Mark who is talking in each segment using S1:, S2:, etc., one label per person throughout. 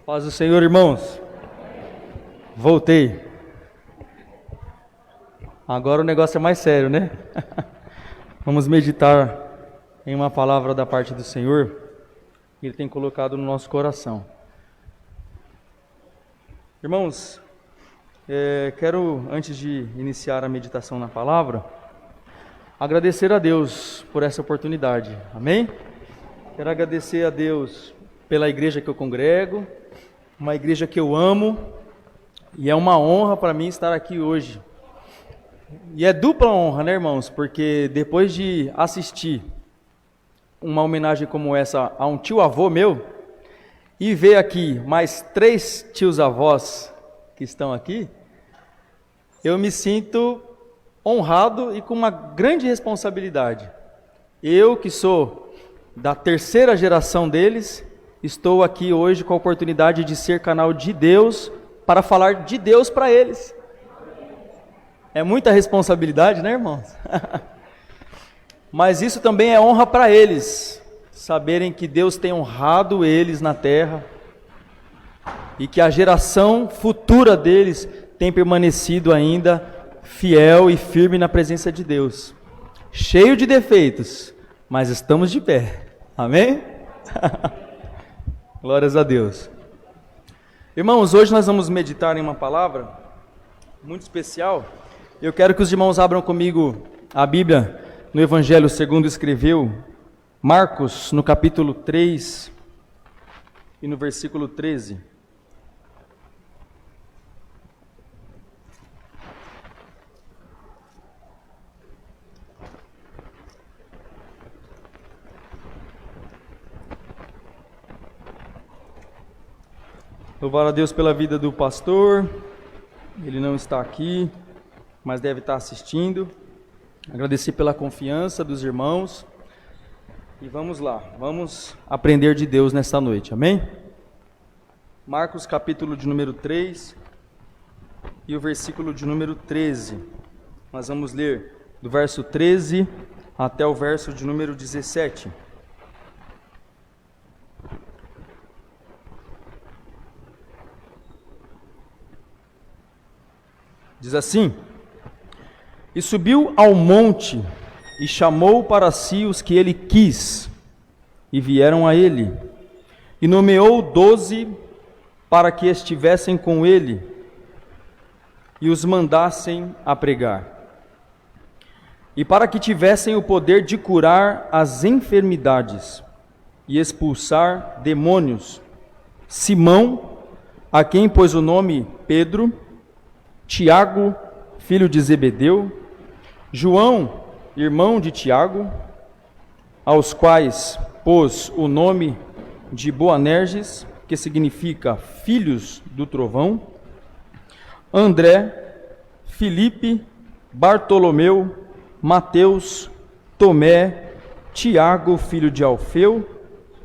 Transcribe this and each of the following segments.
S1: Paz do Senhor, irmãos. Voltei. Agora o negócio é mais sério, né? Vamos meditar em uma palavra da parte do Senhor que Ele tem colocado no nosso coração. Irmãos, quero, antes de iniciar a meditação na palavra, agradecer a Deus por essa oportunidade. Amém? Quero agradecer a Deus pela igreja que eu congrego, uma igreja que eu amo, e é uma honra para mim estar aqui hoje. E é dupla honra, né, irmãos? Porque depois de assistir uma homenagem como essa a um tio-avô meu, e ver aqui mais 3 tios-avós que estão aqui, eu me sinto honrado e com uma grande responsabilidade. Eu, que sou da 3ª geração deles, estou aqui hoje com a oportunidade de ser canal de Deus para falar de Deus para eles. É muita responsabilidade, né, irmãos? Mas isso também é honra para eles, saberem que Deus tem honrado eles na terra e que a geração futura deles tem permanecido ainda fiel e firme na presença de Deus. Cheio de defeitos, mas estamos de pé. Amém? Glórias a Deus. Irmãos, hoje nós vamos meditar em uma palavra muito especial. Eu quero que os irmãos abram comigo a Bíblia no Evangelho segundo escreveu Marcos, no capítulo 3 e no versículo 13. Louvar a Deus pela vida do pastor. Ele não está aqui, mas deve estar assistindo. Agradecer pela confiança dos irmãos. E vamos lá, vamos aprender de Deus nesta noite, amém? Marcos capítulo de número 3 e o versículo de número 13. Nós vamos ler do verso 13 até o verso de número 17. Diz assim: E subiu ao monte, e chamou para si os que ele quis, e vieram a ele, e nomeou 12 para que estivessem com ele, e os mandassem a pregar, e para que tivessem o poder de curar as enfermidades, e expulsar demônios. Simão, a quem pôs o nome Pedro, Tiago, filho de Zebedeu, João, irmão de Tiago, aos quais pôs o nome de Boanerges, que significa filhos do trovão, André, Filipe, Bartolomeu, Mateus, Tomé, Tiago, filho de Alfeu,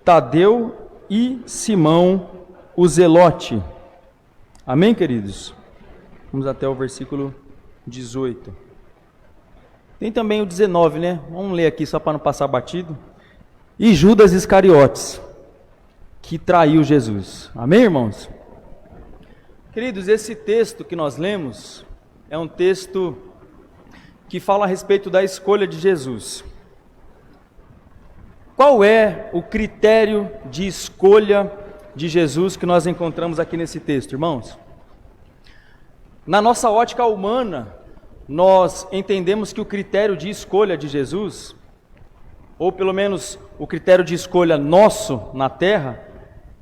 S1: Tadeu e Simão, o Zelote. Amém, queridos? Vamos até o versículo 18. Tem também o 19, né? Vamos ler aqui só para não passar batido. E Judas Iscariotes, que traiu Jesus. Amém, irmãos? Queridos, esse texto que nós lemos é um texto que fala a respeito da escolha de Jesus. Qual é o critério de escolha de Jesus que nós encontramos aqui nesse texto, irmãos? Na nossa ótica humana, nós entendemos que o critério de escolha de Jesus, ou pelo menos o critério de escolha nosso na terra,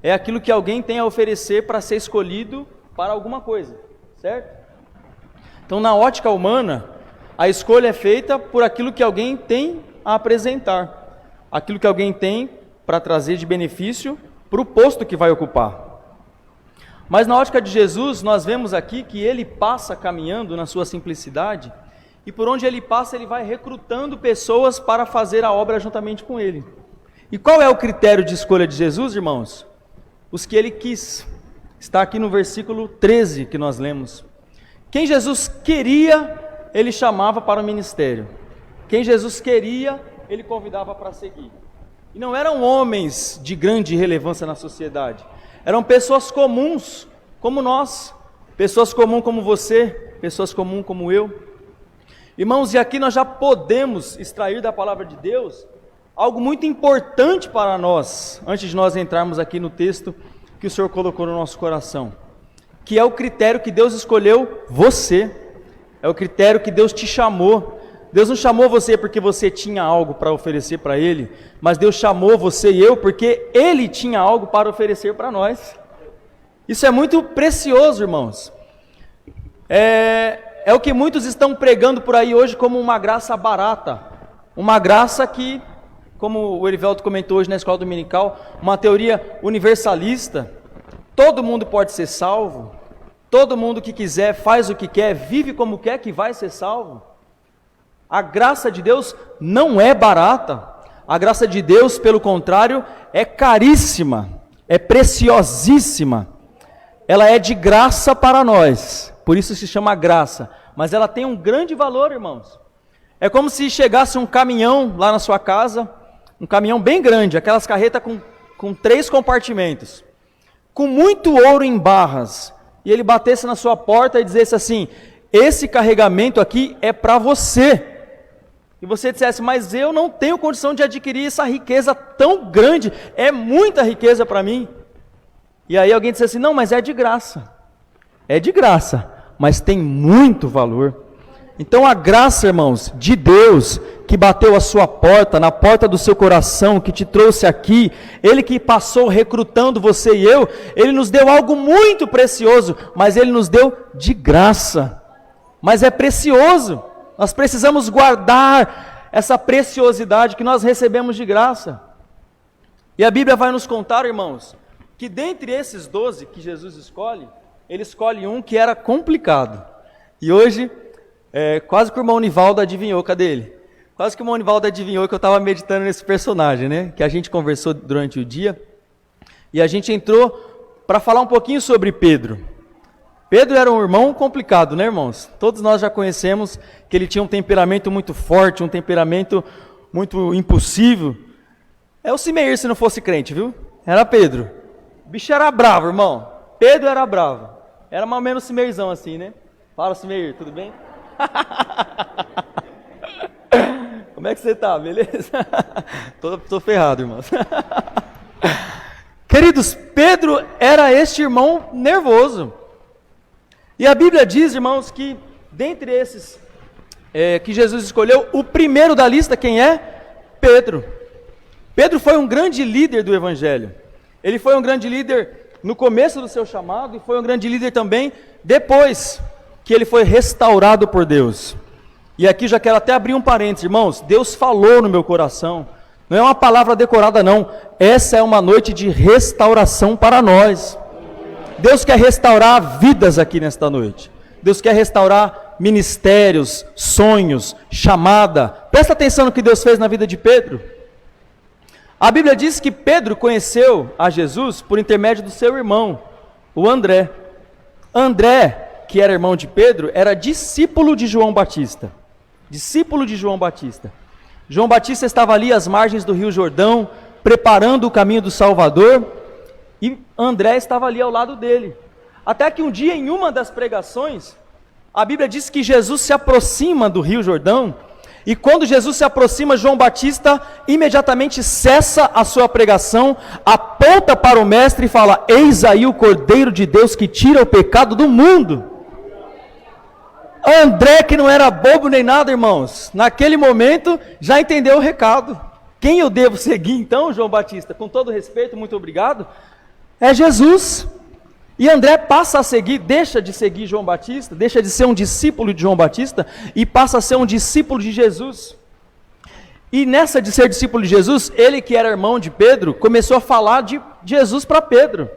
S1: é aquilo que alguém tem a oferecer para ser escolhido para alguma coisa, certo? Então, na ótica humana, a escolha é feita por aquilo que alguém tem a apresentar, aquilo que alguém tem para trazer de benefício para o posto que vai ocupar. Mas na ótica de Jesus, nós vemos aqui que ele passa caminhando na sua simplicidade, e por onde ele passa, ele vai recrutando pessoas para fazer a obra juntamente com ele. E qual é o critério de escolha de Jesus, irmãos? Os que ele quis. Está aqui no versículo 13 que nós lemos. Quem Jesus queria, ele chamava para o ministério. Quem Jesus queria, ele convidava para seguir. E não eram homens de grande relevância na sociedade. eram pessoas comuns, como nós, pessoas comuns como você, pessoas comuns como eu. Irmãos, e aqui nós já podemos extrair da palavra de Deus algo muito importante para nós, antes de nós entrarmos aqui no texto que o Senhor colocou no nosso coração, que é o critério que Deus escolheu você, é o critério que Deus te chamou. Deus não chamou você porque você tinha algo para oferecer para Ele, mas Deus chamou você e eu porque Ele tinha algo para oferecer para nós. Isso é muito precioso, irmãos. É o que muitos estão pregando por aí hoje como uma graça barata, uma graça que, como o Erivelto comentou hoje na escola dominical, uma teoria universalista. Todo mundo pode ser salvo, todo mundo que quiser faz o que quer, vive como quer que vai ser salvo. A graça de Deus não é barata, a graça de Deus, pelo contrário, é caríssima, é preciosíssima, ela é de graça para nós, por isso se chama graça, mas ela tem um grande valor, irmãos. É como se chegasse um caminhão lá na sua casa, um caminhão bem grande, aquelas carretas com 3 compartimentos, com muito ouro em barras, e ele batesse na sua porta e dissesse assim: esse carregamento aqui é para você. E você dissesse: mas eu não tenho condição de adquirir essa riqueza tão grande, é muita riqueza para mim. E aí alguém disse assim: não, mas é de graça, mas tem muito valor. Então a graça, irmãos, de Deus, que bateu a sua porta, na porta do seu coração, que te trouxe aqui, Ele que passou recrutando você e eu, Ele nos deu algo muito precioso, mas Ele nos deu de graça, mas é precioso, nós precisamos guardar essa preciosidade que nós recebemos de graça. E a Bíblia vai nos contar, irmãos, que dentre esses 12 que Jesus escolhe, Ele escolhe um que era complicado, e hoje, quase que o irmão Nivaldo adivinhou, cadê ele? Quase que o irmão Nivaldo adivinhou que eu estava meditando nesse personagem, né? Que a gente conversou durante o dia, e a gente entrou para falar um pouquinho sobre Pedro. Pedro era um irmão complicado, né, irmãos? Todos nós já conhecemos que ele tinha um temperamento muito forte, um temperamento muito impulsivo. É o Simeir se não fosse crente, viu? Era Pedro. O bicho era bravo, irmão. Pedro era bravo. Era mais ou menos Simeirzão assim, né? Fala, Simeir, tudo bem? Como é que você tá, beleza? Tô ferrado, irmãos. Queridos, Pedro era este irmão nervoso. E a Bíblia diz, irmãos, que dentre esses que Jesus escolheu, o primeiro da lista, quem é? Pedro. Pedro foi um grande líder do Evangelho. Ele foi um grande líder no começo do seu chamado e foi um grande líder também depois que ele foi restaurado por Deus. E aqui já quero até abrir um parênteses, irmãos. Deus falou no meu coração. Não é uma palavra decorada, não. Essa é uma noite de restauração para nós. Deus quer restaurar vidas aqui nesta noite. Deus quer restaurar ministérios, sonhos, chamada. Presta atenção no que Deus fez na vida de Pedro. A Bíblia diz que Pedro conheceu a Jesus por intermédio do seu irmão, o André. André, que era irmão de Pedro, era discípulo de João Batista. Discípulo de João Batista. João Batista estava ali às margens do Rio Jordão, preparando o caminho do Salvador, e André estava ali ao lado dele. Até que um dia, em uma das pregações, a Bíblia diz que Jesus se aproxima do Rio Jordão, e quando Jesus se aproxima, João Batista imediatamente cessa a sua pregação, aponta para o mestre e fala: eis aí o Cordeiro de Deus que tira o pecado do mundo. André, que não era bobo nem nada, irmãos, naquele momento já entendeu o recado. Quem eu devo seguir então, João Batista? Com todo respeito, muito obrigado. É Jesus. E André passa a seguir, deixa de seguir João Batista, deixa de ser um discípulo de João Batista e passa a ser um discípulo de Jesus. E nessa de ser discípulo de Jesus, ele que era irmão de Pedro, começou a falar de Jesus para Pedro.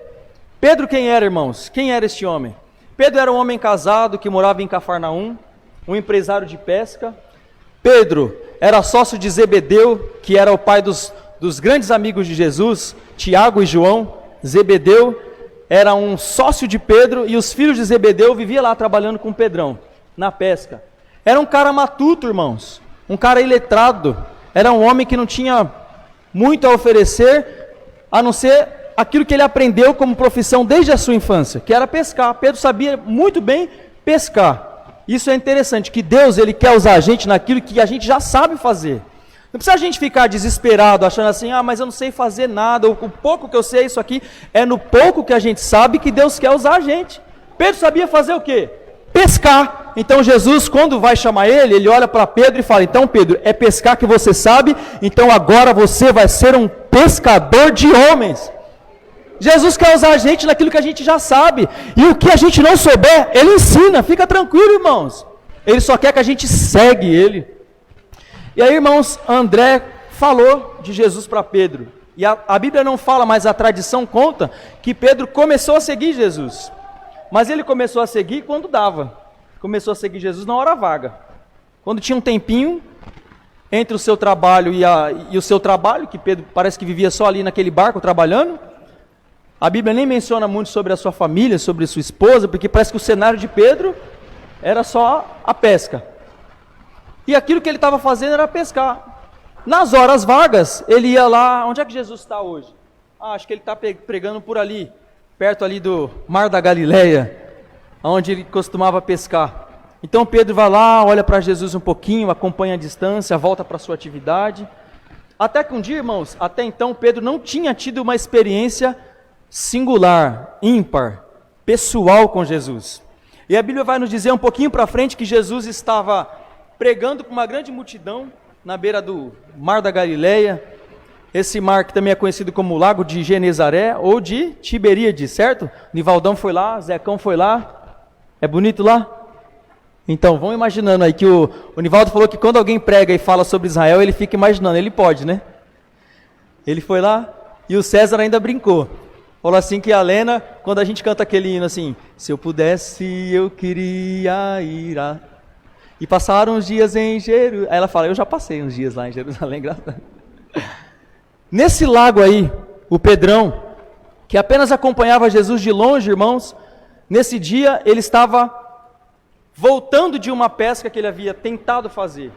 S1: Pedro quem era, irmãos? Quem era este homem? Pedro era um homem casado que morava em Cafarnaum, um empresário de pesca. Pedro era sócio de Zebedeu, que era o pai dos grandes amigos de Jesus, Tiago e João. Zebedeu era um sócio de Pedro e os filhos de Zebedeu viviam lá trabalhando com Pedrão, na pesca. Era um cara matuto, irmãos, um cara iletrado, era um homem que não tinha muito a oferecer, a não ser aquilo que ele aprendeu como profissão desde a sua infância, que era pescar. Pedro sabia muito bem pescar. Isso é interessante, que Deus ele quer usar a gente naquilo que a gente já sabe fazer. Não precisa a gente ficar desesperado, achando assim, mas eu não sei fazer nada, o pouco que eu sei isso aqui, é no pouco que a gente sabe que Deus quer usar a gente. Pedro sabia fazer o quê? Pescar. Então Jesus, quando vai chamar ele olha para Pedro e fala, então Pedro, é pescar que você sabe, então agora você vai ser um pescador de homens. Jesus quer usar a gente naquilo que a gente já sabe, e o que a gente não souber, ele ensina, fica tranquilo, irmãos. Ele só quer que a gente segue ele. E aí, irmãos, André falou de Jesus para Pedro, e a Bíblia não fala, mas a tradição conta que Pedro começou a seguir Jesus, mas ele começou a seguir quando dava, começou a seguir Jesus na hora vaga, quando tinha um tempinho entre o seu trabalho e o seu trabalho, que Pedro parece que vivia só ali naquele barco trabalhando. A Bíblia nem menciona muito sobre a sua família, sobre sua esposa, porque parece que o cenário de Pedro era só a pesca. E aquilo que ele estava fazendo era pescar. Nas horas vagas, ele ia lá, onde é que Jesus está hoje? Acho que ele está pregando por ali, perto ali do Mar da Galileia, onde ele costumava pescar. Então Pedro vai lá, olha para Jesus um pouquinho, acompanha a distância, volta para a sua atividade. Até que um dia, irmãos, até então Pedro não tinha tido uma experiência singular, ímpar, pessoal com Jesus. E a Bíblia vai nos dizer um pouquinho para frente que Jesus estava pregando para uma grande multidão na beira do Mar da Galileia, esse mar que também é conhecido como Lago de Genezaré ou de Tiberíades, certo? Nivaldão foi lá, Zecão foi lá, é bonito lá? Então, vão imaginando aí que o Nivaldo falou que quando alguém prega e fala sobre Israel, ele fica imaginando, ele pode, né? Ele foi lá e o César ainda brincou. Falou assim que a Lena, quando a gente canta aquele hino assim, se eu pudesse, eu queria ir a... E passaram uns dias em Jerusalém. Aí ela fala, eu já passei uns dias lá em Jerusalém, graças a Deus. Nesse lago aí, o Pedrão, que apenas acompanhava Jesus de longe, irmãos, nesse dia ele estava voltando de uma pesca que ele havia tentado fazer,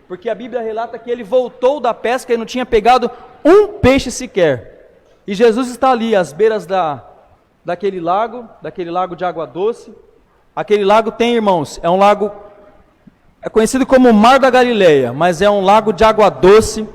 S1: porque a Bíblia relata que ele voltou da pesca e não tinha pegado um peixe sequer. E Jesus está ali, às beiras daquele lago de água doce. Aquele lago tem, irmãos, é um lago, é conhecido como Mar da Galileia, mas é um lago de água doce,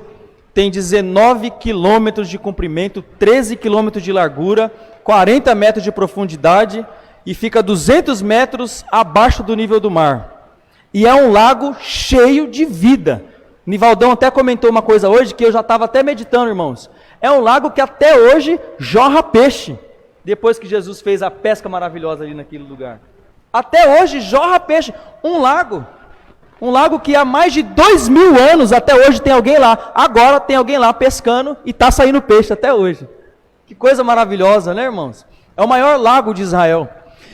S1: tem 19 quilômetros de comprimento, 13 quilômetros de largura, 40 metros de profundidade e fica 200 metros abaixo do nível do mar. E é um lago cheio de vida. Nivaldão até comentou uma coisa hoje que eu já estava até meditando, irmãos. É um lago que até hoje jorra peixe, depois que Jesus fez a pesca maravilhosa ali naquele lugar. Até hoje jorra peixe, um lago que há mais de 2000 anos, até hoje tem alguém lá, agora tem alguém lá pescando e está saindo peixe até hoje. Que coisa maravilhosa, né, irmãos? É o maior lago de Israel.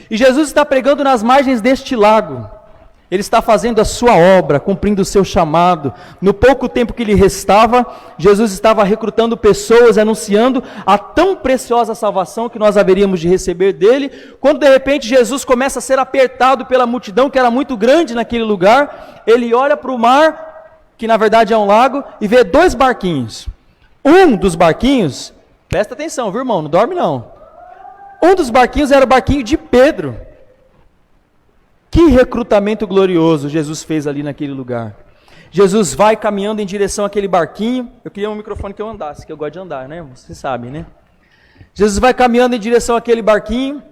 S1: E Jesus está pregando nas margens deste lago. Ele está fazendo a sua obra, cumprindo o seu chamado. No pouco tempo que lhe restava, Jesus estava recrutando pessoas, anunciando a tão preciosa salvação que nós haveríamos de receber dele, quando de repente Jesus começa a ser apertado pela multidão, que era muito grande naquele lugar. Ele olha para o mar, que na verdade é um lago, e vê dois barquinhos. Um dos barquinhos, presta atenção, viu, irmão, não dorme não. Um dos barquinhos era o barquinho de Pedro. Que recrutamento glorioso Jesus fez ali naquele lugar. Jesus vai caminhando em direção àquele barquinho. Eu queria um microfone que eu andasse, que eu gosto de andar, né? Vocês sabem, né? Jesus vai caminhando em direção àquele barquinho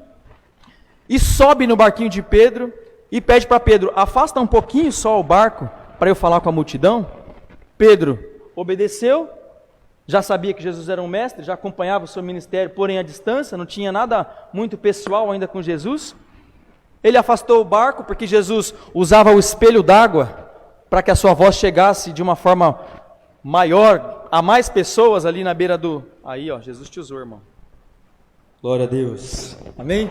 S1: e sobe no barquinho de Pedro e pede para Pedro, afasta um pouquinho só o barco para eu falar com a multidão. Pedro obedeceu, já sabia que Jesus era um mestre, já acompanhava o seu ministério, porém à distância, não tinha nada muito pessoal ainda com Jesus. Ele afastou o barco porque Jesus usava o espelho d'água para que a sua voz chegasse de uma forma maior a mais pessoas ali na beira do... Aí, ó, Jesus te usou, irmão. Glória a Deus. Amém?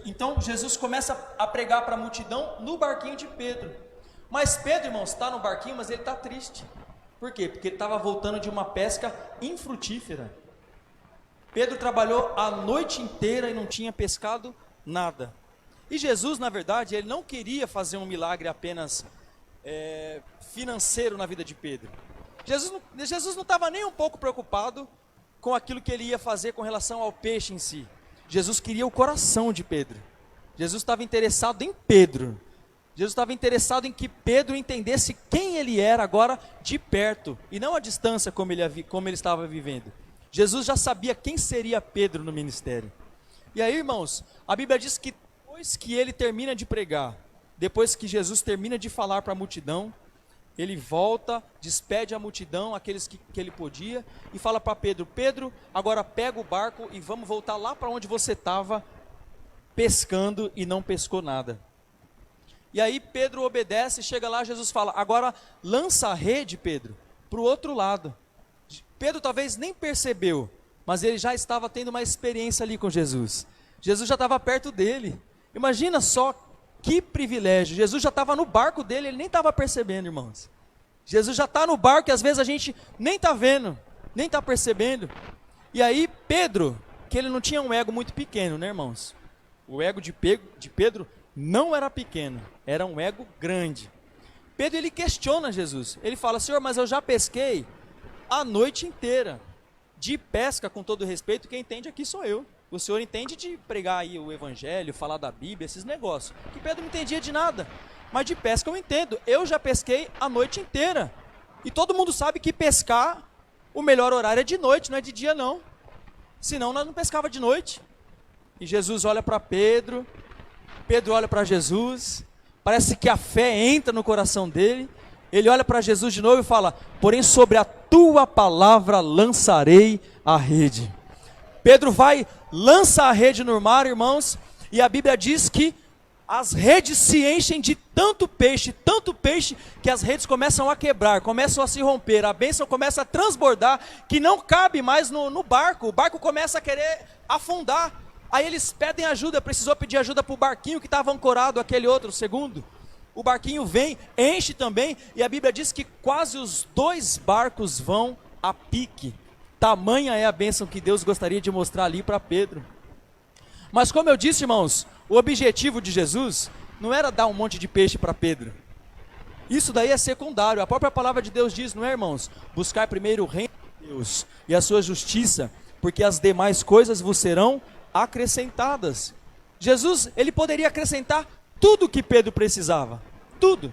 S1: Então Jesus começa a pregar para a multidão no barquinho de Pedro. Mas Pedro, irmãos, está no barquinho, mas ele está triste. Por quê? Porque ele estava voltando de uma pesca infrutífera. Pedro trabalhou a noite inteira e não tinha pescado nada. E Jesus, na verdade, ele não queria fazer um milagre apenas financeiro na vida de Pedro. Jesus não estava nem um pouco preocupado com aquilo que ele ia fazer com relação ao peixe em si. Jesus queria o coração de Pedro. Jesus estava interessado em Pedro. Jesus estava interessado em que Pedro entendesse quem ele era agora de perto, e não a distância como ele estava vivendo. Jesus já sabia quem seria Pedro no ministério. E aí, irmãos, a Bíblia diz que depois que ele termina de pregar, depois que Jesus termina de falar para a multidão, ele volta, despede a multidão, aqueles que ele podia, e fala para Pedro: Pedro, agora pega o barco e vamos voltar lá para onde você estava pescando e não pescou nada. E aí Pedro obedece, chega lá, Jesus fala: agora lança a rede, Pedro, para o outro lado. Pedro talvez nem percebeu, mas ele já estava tendo uma experiência ali com Jesus. Jesus já estava perto dele. Imagina só que privilégio. Jesus já estava no barco dele, ele nem estava percebendo, irmãos. Jesus já está no barco e às vezes a gente nem está vendo, nem está percebendo. E aí Pedro, que ele não tinha um ego muito pequeno, né, irmãos? O ego de Pedro não era pequeno, era um ego grande. Pedro, ele questiona Jesus. Ele fala: Senhor, mas eu já pesquei a noite inteira. De pesca, com todo respeito, quem entende aqui sou eu. O Senhor entende de pregar aí o evangelho, falar da Bíblia, esses negócios. Que Pedro não entendia de nada. Mas de pesca eu entendo. Eu já pesquei a noite inteira. E todo mundo sabe que pescar, o melhor horário é de noite, não é de dia não. Senão nós não pescava de noite. E Jesus olha para Pedro, Pedro olha para Jesus, parece que a fé entra no coração dele. Ele olha para Jesus de novo e fala: porém sobre a tua palavra lançarei a rede. Pedro vai, lança a rede no mar, irmãos, e a Bíblia diz que as redes se enchem de tanto peixe, que as redes começam a quebrar, começam a se romper, a bênção começa a transbordar, que não cabe mais no barco, o barco começa a querer afundar. Aí eles pedem ajuda, precisou pedir ajuda para o barquinho que estava ancorado, aquele outro, o segundo. O barquinho vem, enche também, e a Bíblia diz que quase os 2 barcos vão a pique. Tamanha é a bênção que Deus gostaria de mostrar ali para Pedro. Mas como eu disse, irmãos, o objetivo de Jesus não era dar um monte de peixe para Pedro. Isso daí é secundário. A própria palavra de Deus diz, não é, irmãos? Buscar primeiro o reino de Deus e a sua justiça, porque as demais coisas vos serão acrescentadas. Jesus, ele poderia acrescentar tudo que Pedro precisava, tudo.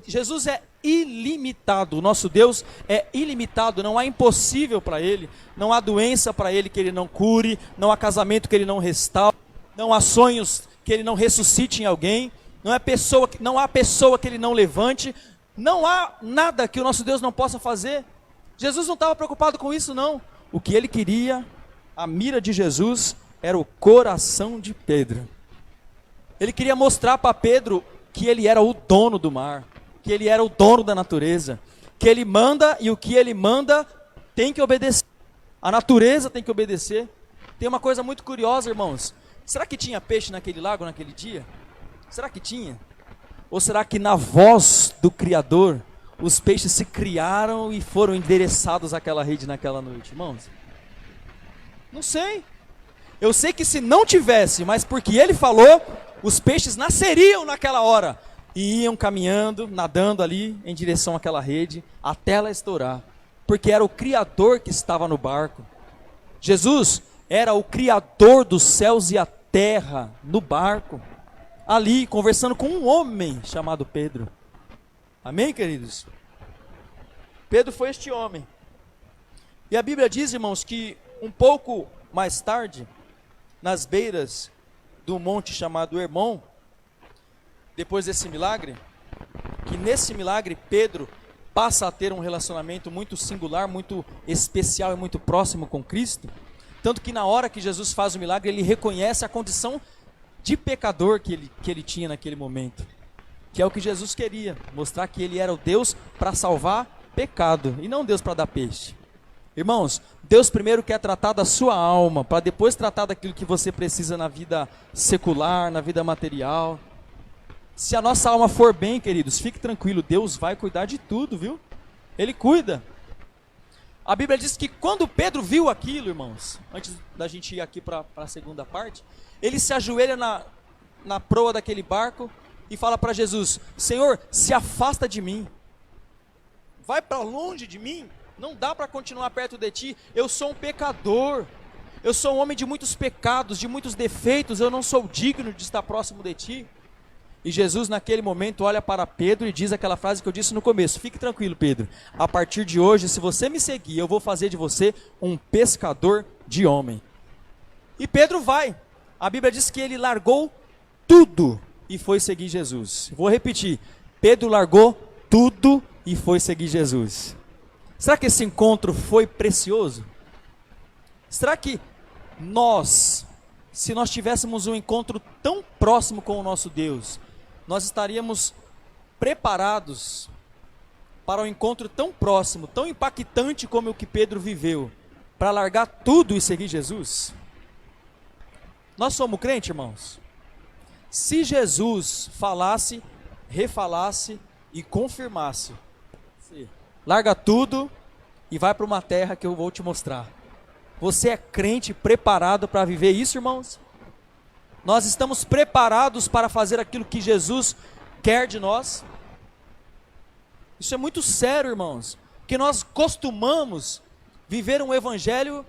S1: Jesus é ilimitado, o nosso Deus é ilimitado, não há impossível para ele, não há doença para ele que ele não cure, não há casamento que ele não restaure, não há sonhos que ele não ressuscite em alguém, não há pessoa que ele não levante, não há nada que o nosso Deus não possa fazer. Jesus não estava preocupado com isso não, o que ele queria, a mira de Jesus era o coração de Pedro. Ele queria mostrar para Pedro que ele era o dono do mar, que ele era o dono da natureza, que ele manda e o que ele manda tem que obedecer. A natureza tem que obedecer. Tem uma coisa muito curiosa, irmãos. Será que tinha peixe naquele lago naquele dia? Será que tinha? Ou será que na voz do Criador os peixes se criaram e foram endereçados àquela rede naquela noite, irmãos? Não sei. Eu sei que se não tivesse, mas porque ele falou, os peixes nasceriam naquela hora e iam caminhando, nadando ali em direção àquela rede, até ela estourar, porque era o Criador que estava no barco. Jesus era o Criador dos céus e a terra no barco, ali conversando com um homem chamado Pedro. Amém, queridos? Pedro foi este homem. E a Bíblia diz, irmãos, que um pouco mais tarde, nas beiras do monte chamado Hermon, depois desse milagre, que nesse milagre Pedro passa a ter um relacionamento muito singular, muito especial e muito próximo com Cristo, tanto que na hora que Jesus faz o milagre, ele reconhece a condição de pecador que ele tinha naquele momento, que é o que Jesus queria, mostrar que ele era o Deus para salvar pecado, e não Deus para dar peixe. Irmãos, Deus primeiro quer tratar da sua alma, para depois tratar daquilo que você precisa na vida secular, na vida material. Se a nossa alma for bem, queridos, fique tranquilo, Deus vai cuidar de tudo, viu? Ele cuida. A Bíblia diz que quando Pedro viu aquilo, irmãos, antes da gente ir aqui para a segunda parte, ele se ajoelha na proa daquele barco e fala para Jesus: Senhor, se afasta de mim, vai para longe de mim, Não dá para continuar perto de ti. Eu sou um pecador. Eu sou um homem de muitos pecados, de muitos defeitos. Eu não sou digno de estar próximo de ti. E Jesus naquele momento olha para Pedro e diz aquela frase que eu disse no começo: fique tranquilo, Pedro, a partir de hoje, se você me seguir, eu vou fazer de você um pescador de homem. E Pedro vai. A Bíblia diz que ele largou tudo e foi seguir Jesus. Vou repetir: Pedro largou tudo e foi seguir Jesus. Será que esse encontro foi precioso? Será que nós, se nós tivéssemos um encontro tão próximo com o nosso Deus, nós estaríamos preparados para um encontro tão próximo, tão impactante como o que Pedro viveu, para largar tudo e seguir Jesus? Nós somos crentes, irmãos? Se Jesus falasse, refalasse e confirmasse: larga tudo e vai para uma terra que eu vou te mostrar. Você é crente preparado para viver isso, irmãos? Nós estamos preparados para fazer aquilo que Jesus quer de nós? Isso é muito sério, irmãos, porque nós costumamos viver um evangelho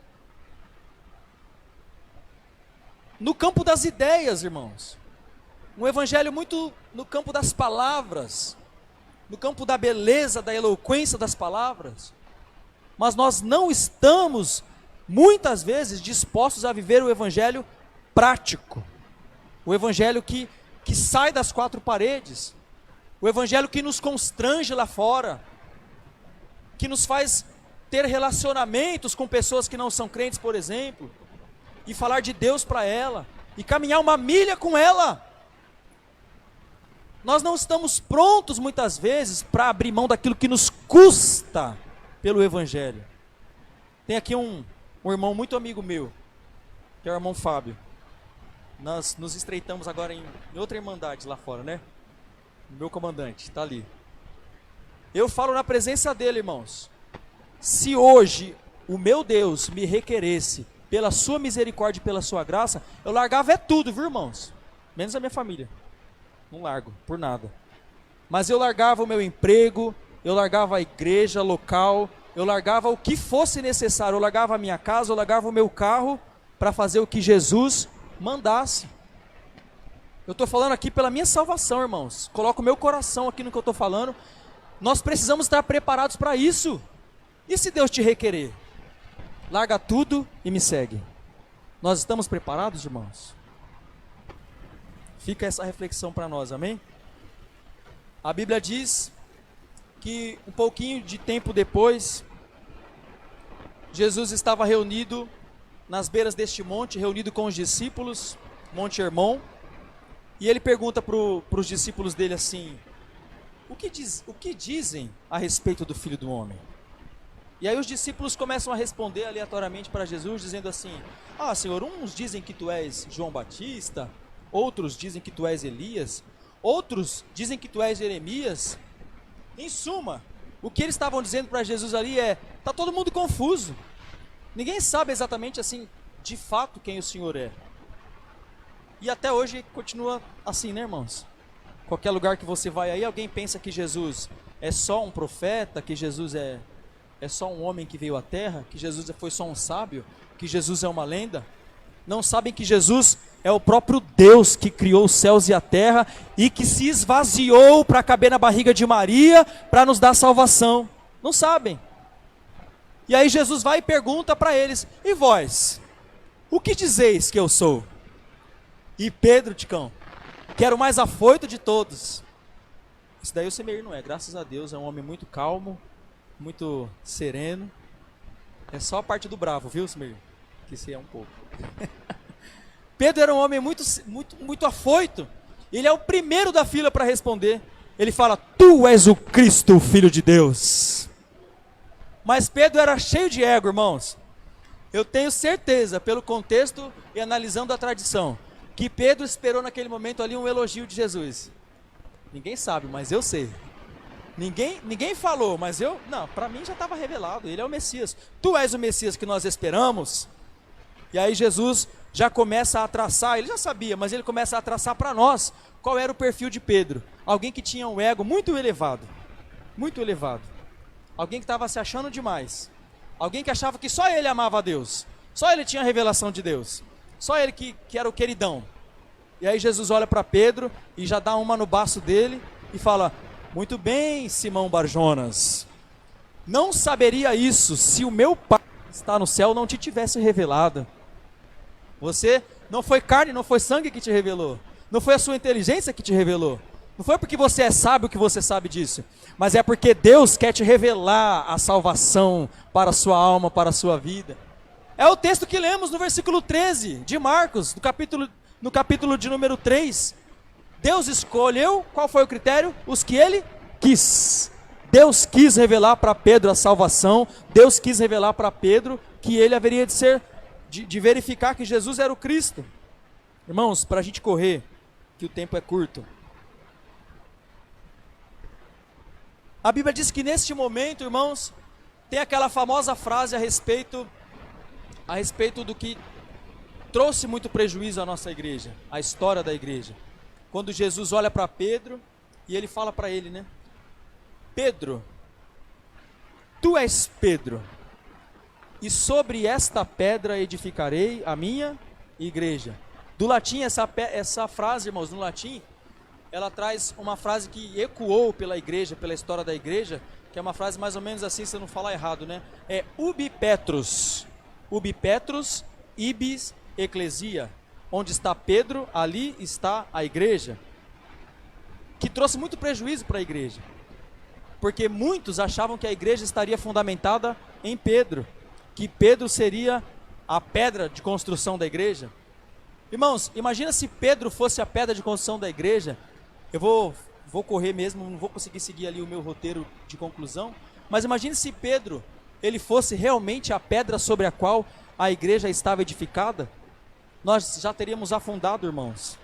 S1: no campo das ideias, irmãos. Um evangelho muito no campo das palavras, no campo da beleza, da eloquência das palavras. Mas nós não estamos, muitas vezes, dispostos a viver o evangelho prático. O evangelho que sai das quatro paredes. O evangelho que nos constrange lá fora. Que nos faz ter relacionamentos com pessoas que não são crentes, por exemplo. E falar de Deus para ela. E caminhar uma milha com ela. Nós não estamos prontos, muitas vezes, para abrir mão daquilo que nos custa pelo evangelho. Tem aqui um irmão muito amigo meu, que é o irmão Fábio. Nós nos estreitamos agora em outra irmandade lá fora, né? O meu comandante, está ali. Eu falo na presença dele, irmãos. Se hoje o meu Deus me requeresse, pela sua misericórdia e pela sua graça, eu largava tudo, viu, irmãos? Menos a minha família. Não largo, por nada. Mas eu largava o meu emprego, eu largava a igreja local, eu largava o que fosse necessário, eu largava a minha casa, eu largava o meu carro, para fazer o que Jesus mandasse. Eu estou falando aqui pela minha salvação, irmãos. Coloco o meu coração aqui no que eu estou falando. Nós precisamos estar preparados para isso. E se Deus te requerer? Larga tudo e me segue. Nós estamos preparados, irmãos? Fica essa reflexão para nós, amém? A Bíblia diz que um pouquinho de tempo depois, Jesus estava reunido nas beiras deste monte, reunido com os discípulos, Monte Hermon, e ele pergunta para os discípulos dele assim: o que dizem a respeito do Filho do Homem? E aí os discípulos começam a responder aleatoriamente para Jesus, dizendo assim: ah, Senhor, uns dizem que tu és João Batista, outros dizem que tu és Elias, outros dizem que tu és Jeremias. Em suma, o que eles estavam dizendo para Jesus ali é: está todo mundo confuso. Ninguém sabe exatamente assim, de fato, quem o Senhor é. E até hoje continua assim, né, irmãos? Qualquer lugar que você vai aí, alguém pensa que Jesus é só um profeta, que Jesus é só um homem que veio à terra, que Jesus foi só um sábio, que Jesus é uma lenda. Não sabem que Jesus é o próprio Deus que criou os céus e a terra e que se esvaziou para caber na barriga de Maria para nos dar salvação. Não sabem. E aí Jesus vai e pergunta para eles: e vós, o que dizeis que eu sou? E Pedro, Ticão, que era o mais afoito de todos. Isso daí o Semeir não é, graças a Deus, é um homem muito calmo, muito sereno. É só a parte do bravo, viu, Semeir? Que se é um pouco. Pedro era um homem muito afoito. Ele é o primeiro da fila para responder. Ele fala: tu és o Cristo, o Filho de Deus. Mas Pedro era cheio de ego, irmãos. Eu tenho certeza, pelo contexto e analisando a tradição, que Pedro esperou naquele momento ali um elogio de Jesus. Ninguém sabe, mas eu sei. Ninguém falou, mas para mim já estava revelado. Ele é o Messias. Tu és o Messias que nós esperamos. E aí Jesus já começa a traçar, ele já sabia, mas ele começa a traçar para nós qual era o perfil de Pedro. Alguém que tinha um ego muito elevado. Muito elevado. alguém que estava se achando demais, alguém que achava que só ele amava a Deus, só ele tinha a revelação de Deus, só ele que era o queridão. E aí Jesus olha para Pedro e já dá uma no baço dele e fala: muito bem, Simão Barjonas, não saberia isso se o meu Pai que está no céu não te tivesse revelado. Você não foi carne, não foi sangue que te revelou, não foi a sua inteligência que te revelou, não foi porque você é sábio que você sabe disso, mas é porque Deus quer te revelar a salvação para a sua alma, para a sua vida. É o texto que lemos no versículo 13 de Marcos, no capítulo de número 3. Deus escolheu, qual foi o critério? Os que ele quis. Deus quis revelar para Pedro a salvação, Deus quis revelar para Pedro que ele haveria de verificar que Jesus era o Cristo. Irmãos, para a gente correr, que o tempo é curto, a Bíblia diz que neste momento, irmãos, tem aquela famosa frase a respeito do que trouxe muito prejuízo à nossa igreja, à história da igreja. Quando Jesus olha para Pedro e ele fala para ele, né? Pedro, tu és Pedro, e sobre esta pedra edificarei a minha igreja. Do latim, essa frase, irmãos, no latim, ela traz uma frase que ecoou pela igreja, pela história da igreja, que é uma frase mais ou menos assim, se eu não falar errado, né? É ubi Petrus, ibis ecclesia. Onde está Pedro, ali está a igreja. Que trouxe muito prejuízo para a igreja, porque muitos achavam que a igreja estaria fundamentada em Pedro, que Pedro seria a pedra de construção da igreja. Irmãos, imagina se Pedro fosse a pedra de construção da igreja. Eu vou correr mesmo, não vou conseguir seguir ali o meu roteiro de conclusão, mas imagine se Pedro, ele fosse realmente a pedra sobre a qual a igreja estava edificada. Nós já teríamos afundado, irmãos.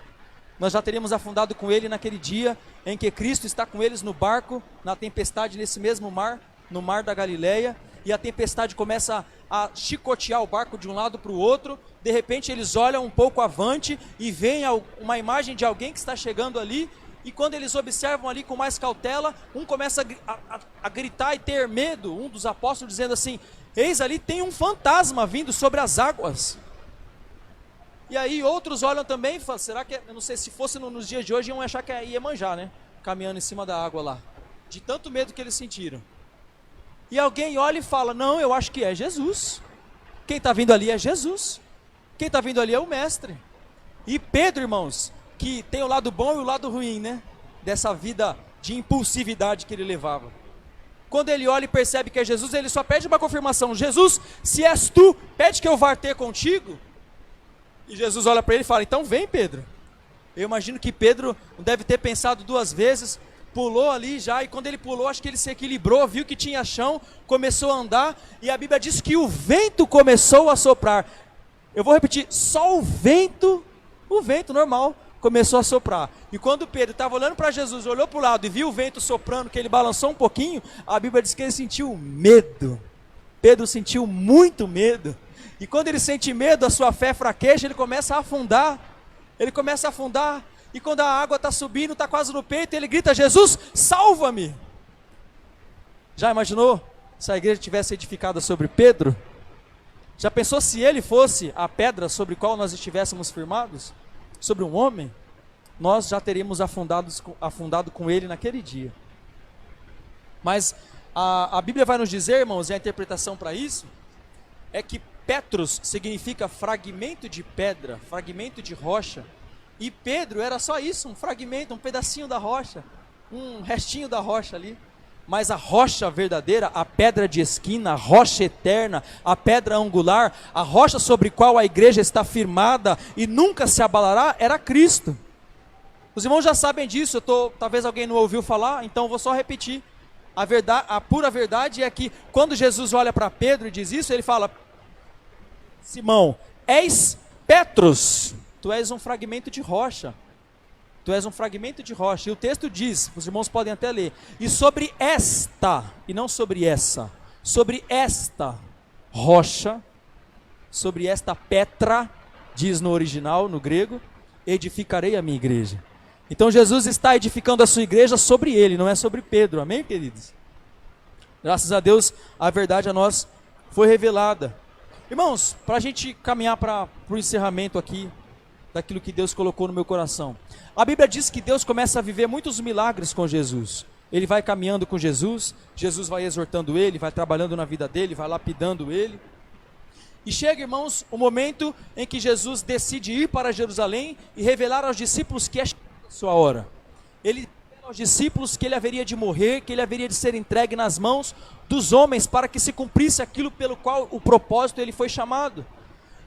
S1: Nós já teríamos afundado com ele naquele dia em que Cristo está com eles no barco, na tempestade, nesse mesmo mar, no mar da Galileia, e a tempestade começa a chicotear o barco de um lado para o outro. De repente eles olham um pouco avante e veem uma imagem de alguém que está chegando ali, e quando eles observam ali com mais cautela, um começa a gritar e ter medo, um dos apóstolos dizendo assim: eis ali tem um fantasma vindo sobre as águas. E aí outros olham também e falam: será que, eu não sei, se fosse nos dias de hoje iam achar que é Iemanjá, né? Caminhando em cima da água lá, de tanto medo que eles sentiram. E alguém olha e fala: não, eu acho que é Jesus. Quem está vindo ali é Jesus. Quem está vindo ali é o Mestre. E Pedro, irmãos, que tem o lado bom e o lado ruim, né? Dessa vida de impulsividade que ele levava. Quando ele olha e percebe que é Jesus, ele só pede uma confirmação: Jesus, se és tu, pede que eu vá ter contigo. E Jesus olha para ele e fala: então vem, Pedro. Eu imagino que Pedro deve ter pensado duas vezes, pulou ali já, e quando ele pulou, acho que ele se equilibrou, viu que tinha chão, começou a andar, e a Bíblia diz que o vento começou a soprar. Eu vou repetir: só o vento normal começou a soprar. E quando Pedro estava olhando para Jesus, olhou para o lado e viu o vento soprando, que ele balançou um pouquinho, a Bíblia diz que ele sentiu medo. Pedro sentiu muito medo. E quando ele sente medo, a sua fé fraqueja, ele começa a afundar. E quando a água está subindo, está quase no peito, ele grita: Jesus, salva-me. Já imaginou se a igreja tivesse edificada sobre Pedro? Já pensou se ele fosse a pedra sobre a qual nós estivéssemos firmados? Sobre um homem? Nós já teríamos afundado com ele naquele dia. Mas a Bíblia vai nos dizer, irmãos, e a interpretação para isso é que Petros significa fragmento de pedra, fragmento de rocha. E Pedro era só isso, um fragmento, um pedacinho da rocha, um restinho da rocha ali. Mas a rocha verdadeira, a pedra de esquina, a rocha eterna, a pedra angular, a rocha sobre qual a igreja está firmada e nunca se abalará, era Cristo. Os irmãos já sabem disso, talvez alguém não ouviu falar, então eu vou só repetir. A pura verdade é que quando Jesus olha para Pedro e diz isso, ele fala: Simão, és Petros, tu és um fragmento de rocha. Tu és um fragmento de rocha. E o texto diz, os irmãos podem até ler: e sobre esta, e não sobre essa, sobre esta rocha, sobre esta Petra, diz no original, no grego, edificarei a minha igreja. Então Jesus está edificando a sua igreja sobre ele, não é sobre Pedro, amém, queridos? Graças a Deus, a verdade a nós foi revelada. Irmãos, para a gente caminhar para o encerramento aqui, daquilo que Deus colocou no meu coração. A Bíblia diz que Deus começa a viver muitos milagres com Jesus. Ele vai caminhando com Jesus, Jesus vai exortando ele, vai trabalhando na vida dele, vai lapidando ele. E chega, irmãos, o momento em que Jesus decide ir para Jerusalém e revelar aos discípulos que é a sua hora. Ele revela aos discípulos que ele haveria de morrer, que ele haveria de ser entregue nas mãos dos homens para que se cumprisse aquilo pelo qual o propósito ele foi chamado.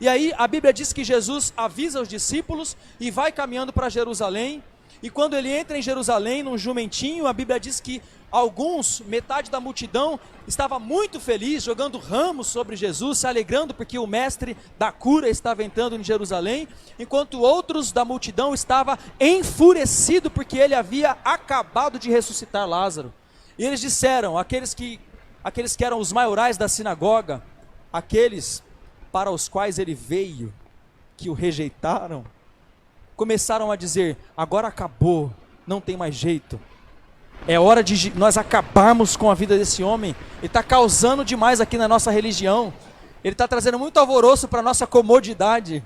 S1: E aí a Bíblia diz que Jesus avisa os discípulos e vai caminhando para Jerusalém. E quando ele entra em Jerusalém, num jumentinho, a Bíblia diz que alguns, metade da multidão, estava muito feliz, jogando ramos sobre Jesus, se alegrando porque o mestre da cura estava entrando em Jerusalém, enquanto outros da multidão estavam enfurecidos porque ele havia acabado de ressuscitar Lázaro. E eles disseram, aqueles que eram os maiorais da sinagoga, aqueles para os quais ele veio, que o rejeitaram, começaram a dizer, agora acabou, não tem mais jeito, é hora de nós acabarmos com a vida desse homem, ele está causando demais aqui na nossa religião, ele está trazendo muito alvoroço para a nossa comodidade.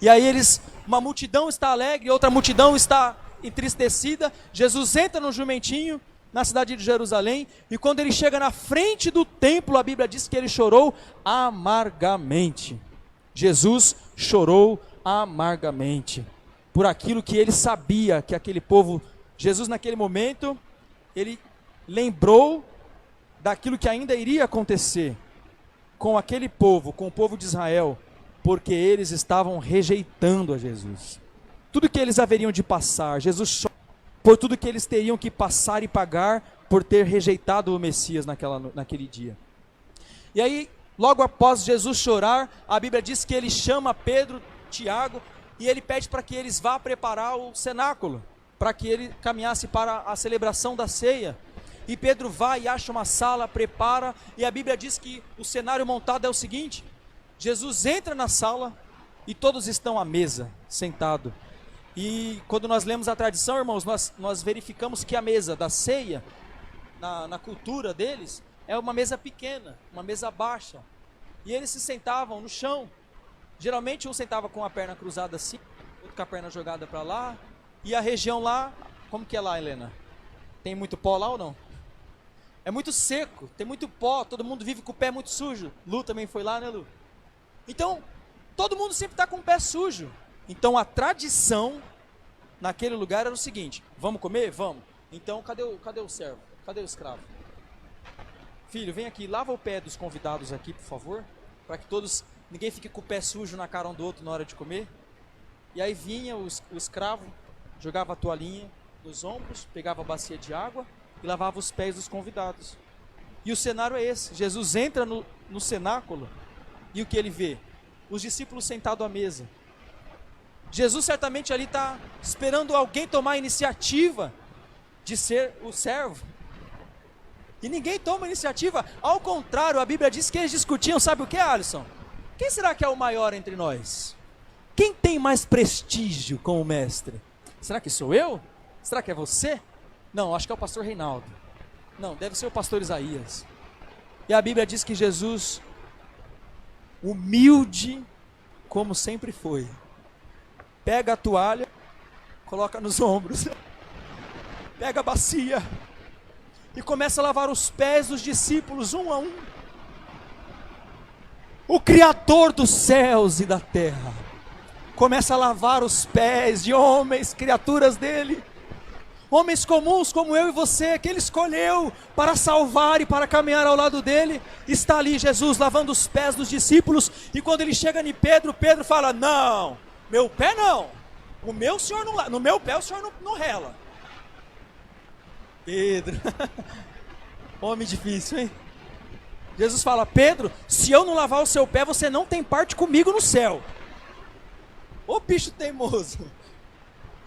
S1: E aí uma multidão está alegre, outra multidão está entristecida. Jesus entra no jumentinho, na cidade de Jerusalém, e quando ele chega na frente do templo, a Bíblia diz que ele chorou amargamente. Jesus chorou amargamente, por aquilo que ele sabia que aquele povo, Jesus naquele momento, ele lembrou daquilo que ainda iria acontecer com aquele povo, com o povo de Israel, porque eles estavam rejeitando a Jesus. Tudo que eles haveriam de passar, Jesus chorou por tudo que eles teriam que passar e pagar por ter rejeitado o Messias naquele dia. E aí, logo após Jesus chorar, a Bíblia diz que ele chama Pedro, Tiago, e ele pede para que eles vá preparar o cenáculo, para que ele caminhasse para a celebração da ceia. E Pedro vai e acha uma sala, prepara, e a Bíblia diz que o cenário montado é o seguinte: Jesus entra na sala e todos estão à mesa, sentado. E quando nós lemos a tradição, irmãos, nós verificamos que a mesa da ceia, na cultura deles, é uma mesa pequena, uma mesa baixa. E eles se sentavam no chão. Geralmente um sentava com a perna cruzada assim, outro com a perna jogada para lá. E a região lá, como que é lá, Helena? Tem muito pó lá ou não? É muito seco, tem muito pó, todo mundo vive com o pé muito sujo. Lu também foi lá, né, Lu? Então, todo mundo sempre está com o pé sujo. Então a tradição naquele lugar era o seguinte: vamos comer? Vamos. Então cadê o servo? Cadê o escravo? Filho, vem aqui, lava o pé dos convidados aqui, por favor, para que ninguém fique com o pé sujo na cara um do outro na hora de comer. E aí vinha o escravo, jogava a toalhinha nos ombros, pegava a bacia de água e lavava os pés dos convidados. E o cenário é esse: Jesus entra no cenáculo e o que ele vê? Os discípulos sentados à mesa. Jesus certamente ali está esperando alguém tomar a iniciativa de ser o servo. E ninguém toma iniciativa. Ao contrário, a Bíblia diz que eles discutiam, sabe o que, Alisson? Quem será que é o maior entre nós? Quem tem mais prestígio com o mestre? Será que sou eu? Será que é você? Não, acho que é o pastor Reinaldo. Não, deve ser o pastor Isaías. E a Bíblia diz que Jesus, humilde como sempre foi, pega a toalha, coloca nos ombros, pega a bacia e começa a lavar os pés dos discípulos um a um. O Criador dos céus e da terra começa a lavar os pés de homens, criaturas dele, homens comuns como eu e você, que ele escolheu para salvar e para caminhar ao lado dele. Está ali Jesus lavando os pés dos discípulos, e quando ele chega em Pedro, Pedro fala: não, meu pé não, o meu senhor não, no meu pé o senhor não rela. Pedro, homem difícil, hein? Jesus fala: Pedro, se eu não lavar o seu pé, você não tem parte comigo no céu. Ô bicho teimoso.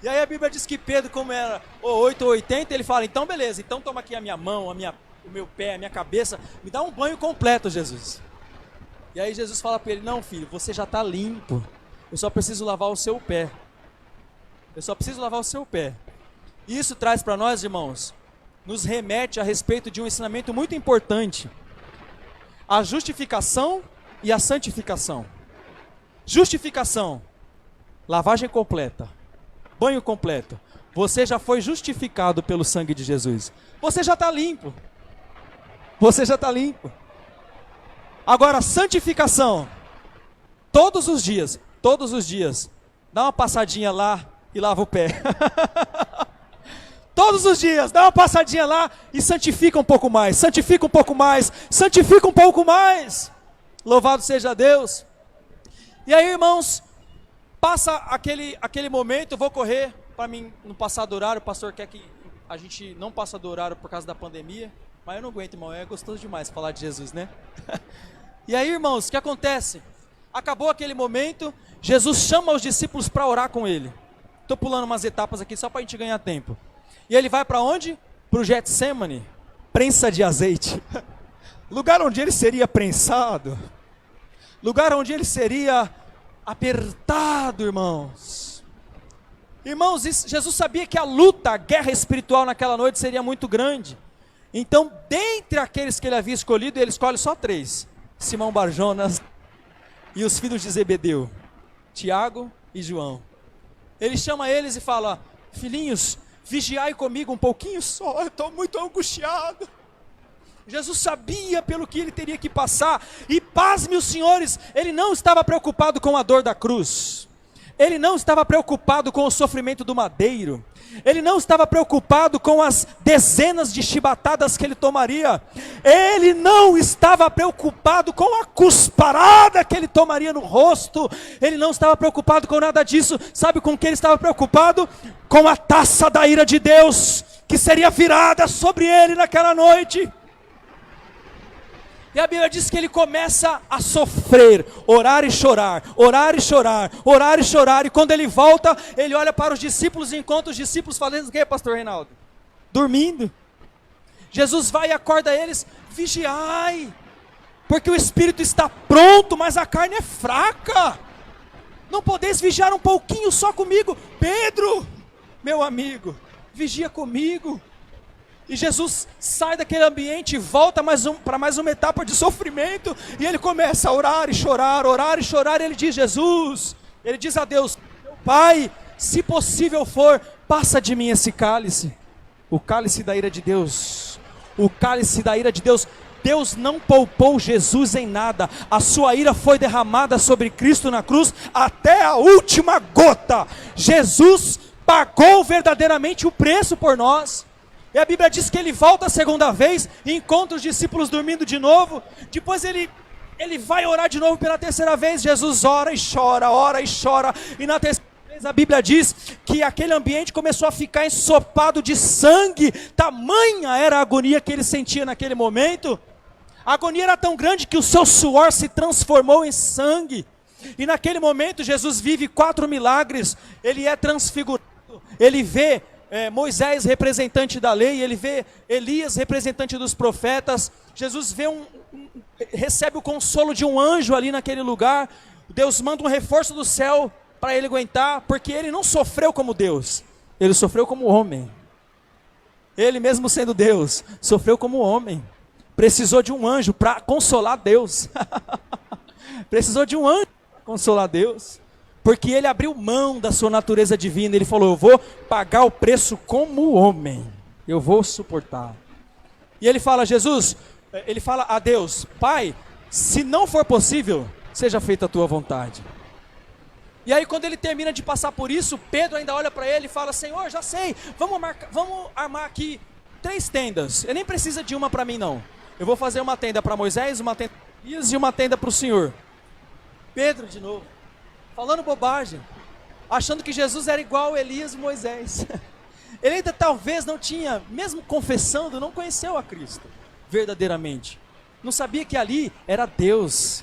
S1: E aí a Bíblia diz que Pedro, como era 8 ou 80, ele fala: então beleza, então toma aqui a minha mão, o meu pé, a minha cabeça, me dá um banho completo, Jesus. E aí Jesus fala para ele: não, filho, você já está limpo, eu só preciso lavar o seu pé. Eu só preciso lavar o seu pé. E isso traz para nós, irmãos, nos remete a respeito de um ensinamento muito importante: a justificação e a santificação. Justificação, lavagem completa, banho completo. Você já foi justificado pelo sangue de Jesus. Você já está limpo. Você já está limpo. Agora, santificação. Todos os dias, dá uma passadinha lá e lava o pé. Todos os dias, dá uma passadinha lá e santifica um pouco mais, santifica um pouco mais, santifica um pouco mais. Louvado seja Deus. E aí, irmãos, passa aquele momento, eu vou correr para mim não passar do horário. O pastor quer que a gente não passe do horário por causa da pandemia, mas eu não aguento, irmão, é gostoso demais falar de Jesus, né? E aí, irmãos, o que acontece? Acabou aquele momento, Jesus chama os discípulos para orar com ele. Estou pulando umas etapas aqui só para a gente ganhar tempo. E ele vai para onde? Para o Getsemane, prensa de azeite. Lugar onde ele seria prensado. Lugar onde ele seria apertado, irmãos. Irmãos, Jesus sabia que a luta, a guerra espiritual naquela noite seria muito grande. Então, dentre aqueles que ele havia escolhido, ele escolhe só 3. Simão Barjonas e os filhos de Zebedeu, Tiago e João. Ele chama eles e fala: filhinhos, vigiai comigo um pouquinho só, eu estou muito angustiado. Jesus sabia pelo que ele teria que passar. E pasme os senhores, ele não estava preocupado com a dor da cruz. Ele não estava preocupado com o sofrimento do madeiro. Ele não estava preocupado com as dezenas de chibatadas que ele tomaria. Ele não estava preocupado com a cusparada que ele tomaria no rosto. Ele não estava preocupado com nada disso. Sabe com que ele estava preocupado? Com a taça da ira de Deus, que seria virada sobre ele naquela noite. E a Bíblia diz que ele começa a sofrer, orar e chorar, orar e chorar, orar e chorar. E quando ele volta, ele olha para os discípulos e encontra os discípulos fazendo o que, pastor Reinaldo? Dormindo. Jesus vai e acorda eles: vigiai, porque o espírito está pronto, mas a carne é fraca. Não podeis vigiar um pouquinho só comigo? Pedro, meu amigo, vigia comigo. E Jesus sai daquele ambiente e volta para mais uma etapa de sofrimento. E ele começa a orar e chorar, orar e chorar. E ele diz: Jesus, ele diz a Deus: Pai, se possível for, passa de mim esse cálice. O cálice da ira de Deus. O cálice da ira de Deus. Deus não poupou Jesus em nada. A sua ira foi derramada sobre Cristo na cruz até a última gota. Jesus pagou verdadeiramente o preço por nós. E a Bíblia diz que ele volta a segunda vez e encontra os discípulos dormindo de novo. Depois ele vai orar de novo pela terceira vez. Jesus ora e chora, ora e chora. E na terceira vez a Bíblia diz que aquele ambiente começou a ficar ensopado de sangue. Tamanha era a agonia que ele sentia naquele momento. A agonia era tão grande que o seu suor se transformou em sangue. E naquele momento Jesus vive 4 milagres. Ele é transfigurado. Ele vê Moisés, representante da lei, ele vê Elias, representante dos profetas. Jesus recebe o consolo de um anjo ali naquele lugar. Deus manda um reforço do céu para ele aguentar, porque ele não sofreu como Deus, ele sofreu como homem. Ele mesmo sendo Deus, sofreu como homem. Precisou de um anjo para consolar Deus. Precisou de um anjo para consolar Deus. Porque ele abriu mão da sua natureza divina. Ele falou: eu vou pagar o preço como homem. Eu vou suportar. E ele fala: Jesus, ele fala a Deus: Pai, se não for possível, seja feita a tua vontade. E aí quando ele termina de passar por isso, Pedro ainda olha para ele e fala: Senhor, já sei, vamos armar aqui 3 tendas. Eu nem precisa de uma para mim não. Eu vou fazer uma tenda para Moisés, uma tenda para Elias e uma tenda para o Senhor. Pedro de novo, falando bobagem, achando que Jesus era igual a Elias e Moisés. Ele ainda talvez não tinha, mesmo confessando, não conheceu a Cristo verdadeiramente. Não sabia que ali era Deus.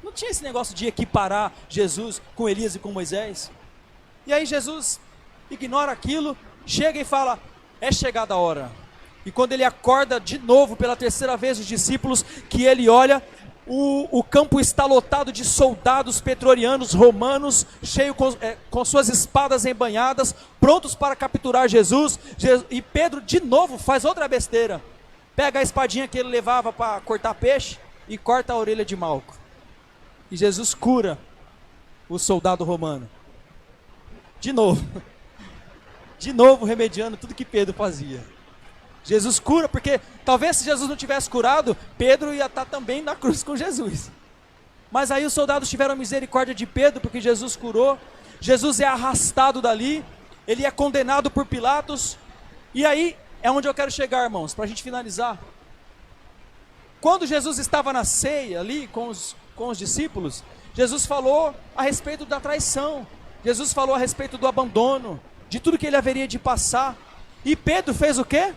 S1: Não tinha esse negócio de equiparar Jesus com Elias e com Moisés. E aí Jesus ignora aquilo, chega e fala: é chegada a hora. E quando ele acorda de novo pela terceira vez os discípulos, que ele olha,
S2: o campo está lotado de soldados pretorianos, romanos, cheio com suas espadas embanhadas, prontos para capturar Jesus. E Pedro de novo faz outra besteira, pega a espadinha que ele levava para cortar peixe e corta a orelha de Malco. E Jesus cura o soldado romano. De novo remediando tudo que Pedro fazia. Jesus cura, porque talvez se Jesus não tivesse curado, Pedro ia estar também na cruz com Jesus. Mas aí os soldados tiveram misericórdia de Pedro, porque Jesus curou. Jesus é arrastado dali, ele é condenado por Pilatos. E aí é onde eu quero chegar, irmãos, para a gente finalizar. Quando Jesus estava na ceia ali com os discípulos, Jesus falou a respeito da traição, Jesus falou a respeito do abandono, de tudo que ele haveria de passar. E Pedro fez o quê?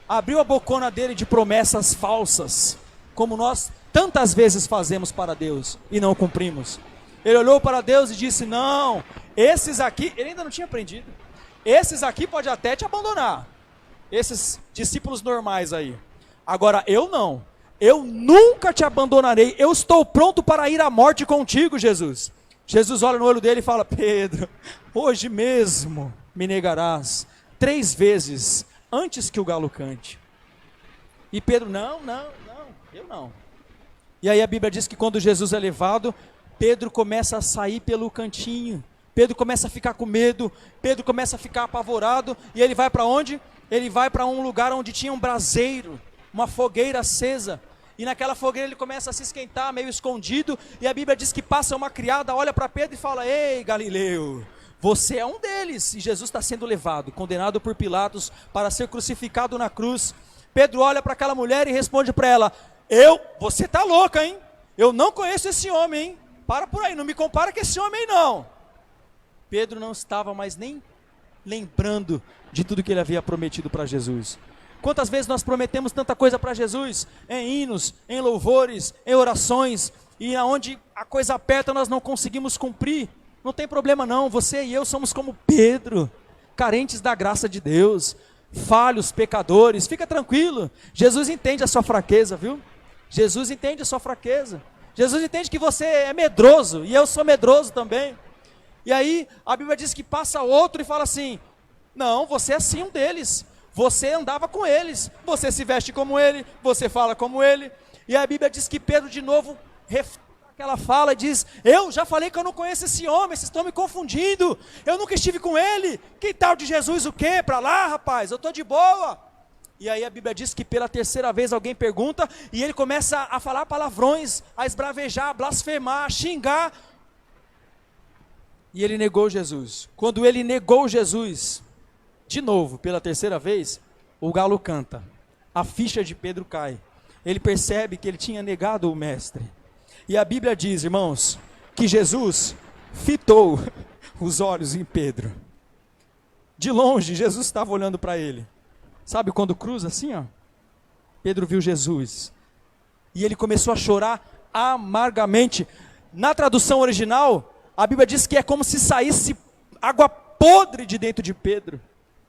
S2: Abriu a bocona dele de promessas falsas, como nós tantas vezes fazemos para Deus e não cumprimos. Ele olhou para Deus e disse: não, esses aqui, ele ainda não tinha aprendido, esses aqui pode até te abandonar, esses discípulos normais aí, agora eu não, eu nunca te abandonarei, eu estou pronto para ir à morte contigo, Jesus. Jesus olha no olho dele e fala: Pedro, hoje mesmo me negarás 3 vezes antes que o galo cante. E Pedro: não, eu não. E aí a Bíblia diz que quando Jesus é levado, Pedro começa a sair pelo cantinho, Pedro começa a ficar com medo, Pedro começa a ficar apavorado, e ele vai para onde? Ele vai para um lugar onde tinha um braseiro, uma fogueira acesa, e naquela fogueira ele começa a se esquentar, meio escondido, e a Bíblia diz que passa uma criada, olha para Pedro e fala: ei, Galileu, você é um deles. E Jesus está sendo levado, condenado por Pilatos para ser crucificado na cruz. Pedro olha para aquela mulher e responde para ela: você está louca, hein? Eu não conheço esse homem, hein? Para por aí, não me compara com esse homem não. Pedro não estava mais nem lembrando de tudo que ele havia prometido para Jesus. Quantas vezes nós prometemos tanta coisa para Jesus, em hinos, em louvores, em orações, e aonde a coisa aperta nós não conseguimos cumprir. Não tem problema não, você e eu somos como Pedro, carentes da graça de Deus, falhos, pecadores, fica tranquilo, Jesus entende a sua fraqueza, viu? Jesus entende a sua fraqueza, Jesus entende que você é medroso, e eu sou medroso também. E aí a Bíblia diz que passa outro e fala assim: não, você é sim um deles, você andava com eles, você se veste como ele, você fala como ele. E a Bíblia diz que Pedro de novo ela fala e diz: eu já falei que eu não conheço esse homem, vocês estão me confundindo, eu nunca estive com ele, que tal de Jesus o quê? Para lá, rapaz, eu estou de boa. E aí a Bíblia diz que pela 3ª vez alguém pergunta, e ele começa a falar palavrões, a esbravejar, a blasfemar, a xingar, e ele negou Jesus. Quando ele negou Jesus, de novo, pela 3ª vez, o galo canta, a ficha de Pedro cai, ele percebe que ele tinha negado o mestre. E a Bíblia diz, irmãos, que Jesus fitou os olhos em Pedro. De longe, Jesus estava olhando para ele. Sabe quando cruza assim, ó? Pedro viu Jesus. E ele começou a chorar amargamente. Na tradução original, a Bíblia diz que é como se saísse água podre de dentro de Pedro.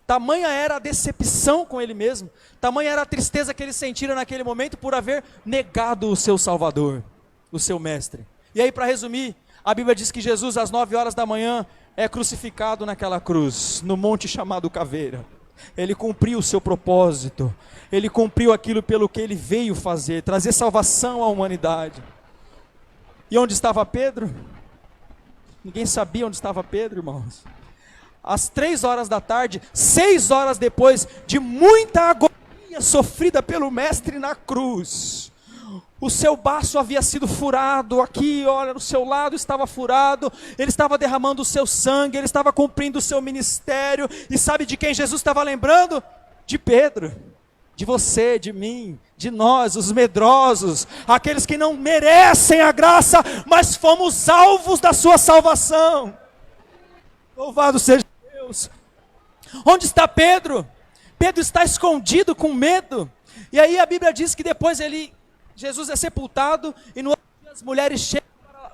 S2: Tamanha era a decepção com ele mesmo. Tamanha era a tristeza que ele sentira naquele momento por haver negado o seu Salvador, o seu mestre. E aí, para resumir, a Bíblia diz que Jesus às 9 horas da manhã é crucificado naquela cruz, no monte chamado Caveira. Ele cumpriu o seu propósito, ele cumpriu aquilo pelo que ele veio fazer, trazer salvação à humanidade. E onde estava Pedro? Ninguém sabia onde estava Pedro, irmãos. Às 3 horas da tarde, 6 horas depois de muita agonia sofrida pelo mestre na cruz, o seu baço havia sido furado, aqui, olha, no seu lado estava furado, ele estava derramando o seu sangue, ele estava cumprindo o seu ministério, e sabe de quem Jesus estava lembrando? De Pedro, de você, de mim, de nós, os medrosos, aqueles que não merecem a graça, mas fomos alvos da sua salvação. Louvado seja Deus. Onde está Pedro? Pedro está escondido com medo, e aí a Bíblia diz que depois Jesus é sepultado, e no outro dia as mulheres chegam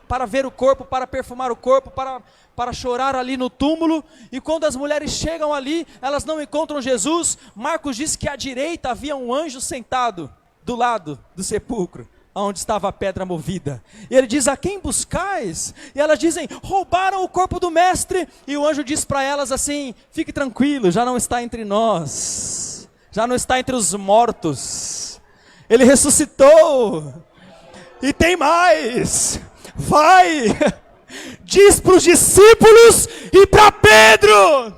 S2: para ver o corpo, para perfumar o corpo, para chorar ali no túmulo, e quando as mulheres chegam ali, elas não encontram Jesus. Marcos diz que à direita havia um anjo sentado do lado do sepulcro, onde estava a pedra movida. E ele diz: a quem buscais? E elas dizem: roubaram o corpo do mestre. E o anjo diz para elas assim: fique tranquilo, já não está entre nós, já não está entre os mortos, ele ressuscitou. E tem mais, vai, diz para os discípulos e para Pedro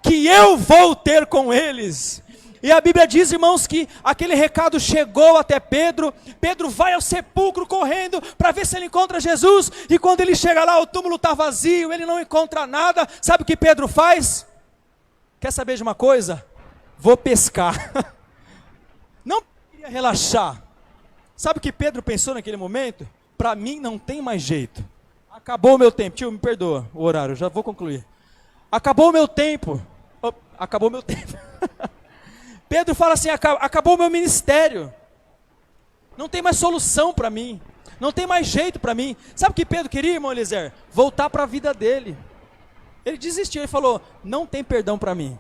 S2: que eu vou ter com eles. E a Bíblia diz, irmãos, que aquele recado chegou até Pedro. Pedro vai ao sepulcro correndo para ver se ele encontra Jesus. E quando ele chega lá, o túmulo está vazio, ele não encontra nada. Sabe o que Pedro faz? Quer saber de uma coisa? Vou pescar. Não queria relaxar. Sabe o que Pedro pensou naquele momento? Para mim não tem mais jeito. Acabou o meu tempo. Tio, me perdoa o horário, já vou concluir. Acabou o meu tempo. Acabou o meu tempo. Pedro fala assim: acabou o meu ministério, não tem mais solução para mim, não tem mais jeito para mim. Sabe o que Pedro queria, irmão Eliezer? Voltar para a vida dele. Ele desistiu, ele falou: não tem perdão para mim,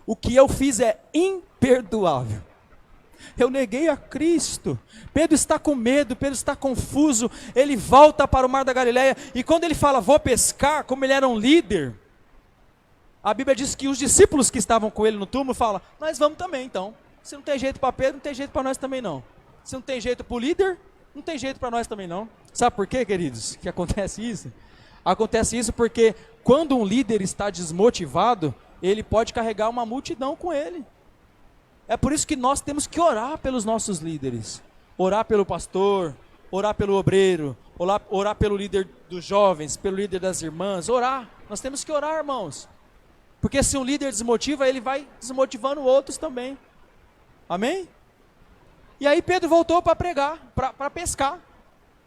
S2: o que eu fiz é imperdoável, eu neguei a Cristo. Pedro está com medo, Pedro está confuso, ele volta para o mar da Galileia, e quando ele fala vou pescar, como ele era um líder, a Bíblia diz que os discípulos que estavam com ele no túmulo falam: nós vamos também então. Se não tem jeito para Pedro, não tem jeito para nós também não. Se não tem jeito para o líder, não tem jeito para nós também não. Sabe por quê, queridos, que acontece isso? Acontece isso porque quando um líder está desmotivado, ele pode carregar uma multidão com ele. É por isso que nós temos que orar pelos nossos líderes. Orar pelo pastor, orar pelo obreiro, orar pelo líder dos jovens, pelo líder das irmãs, orar. Nós temos que orar, irmãos. Porque se um líder desmotiva, ele vai desmotivando outros também. Amém? E aí Pedro voltou para pregar, para pescar.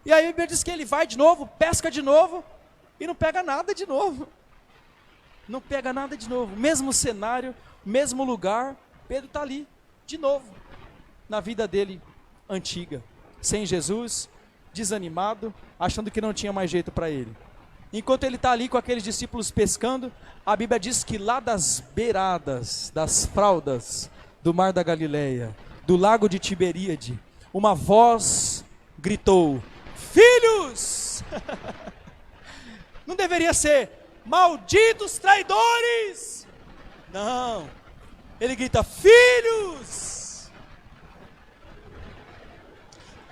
S2: E aí a Bíblia diz que ele vai de novo, pesca de novo, e não pega nada de novo. Não pega nada de novo. Mesmo cenário, mesmo lugar, Pedro está ali, de novo, na vida dele antiga. Sem Jesus, desanimado, achando que não tinha mais jeito para ele. Enquanto ele está ali com aqueles discípulos pescando, a Bíblia diz que lá das beiradas, das fraldas do mar da Galileia, do lago de Tiberíade, uma voz gritou: filhos! Não deveria ser malditos traidores! Não, ele grita: filhos!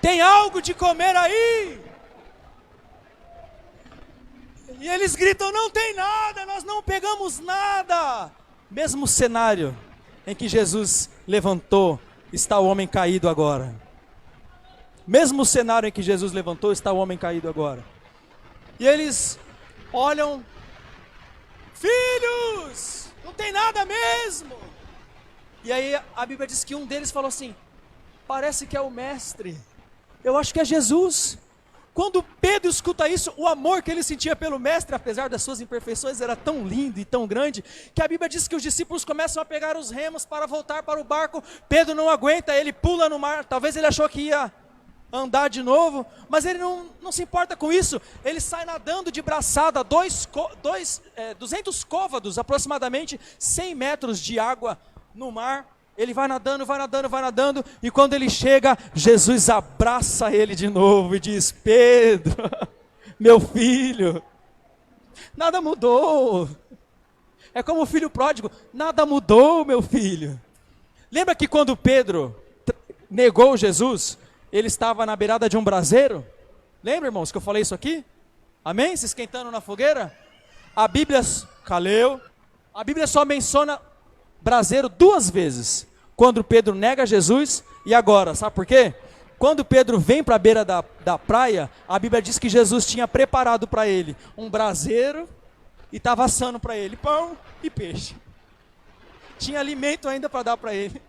S2: Tem algo de comer aí? E eles gritam: não tem nada, nós não pegamos nada. Mesmo cenário em que Jesus levantou, está o homem caído agora. Mesmo cenário em que Jesus levantou, está o homem caído agora. E eles olham: filhos, não tem nada mesmo. E aí a Bíblia diz que um deles falou assim: parece que é o mestre, eu acho que é Jesus. Quando Pedro escuta isso, o amor que ele sentia pelo mestre, apesar das suas imperfeições, era tão lindo e tão grande, que a Bíblia diz que os discípulos começam a pegar os remos para voltar para o barco. Pedro não aguenta, ele pula no mar. Talvez ele achou que ia andar de novo, mas ele não se importa com isso. Ele sai nadando de braçada, 200 côvados, aproximadamente 100 metros de água no mar. Ele vai nadando, vai nadando, vai nadando, e quando ele chega, Jesus abraça ele de novo e diz: Pedro, meu filho, nada mudou. É como o filho pródigo: nada mudou, meu filho. Lembra que quando Pedro negou Jesus, ele estava na beirada de um braseiro? Lembra, irmãos, que eu falei isso aqui? Amém? Se esquentando na fogueira? A Bíblia, a Bíblia só menciona braseiro 2 vezes, quando Pedro nega Jesus e agora, sabe por quê? Quando Pedro vem para a beira da praia, a Bíblia diz que Jesus tinha preparado para ele um braseiro e estava assando para ele pão e peixe. Tinha alimento ainda para dar para ele.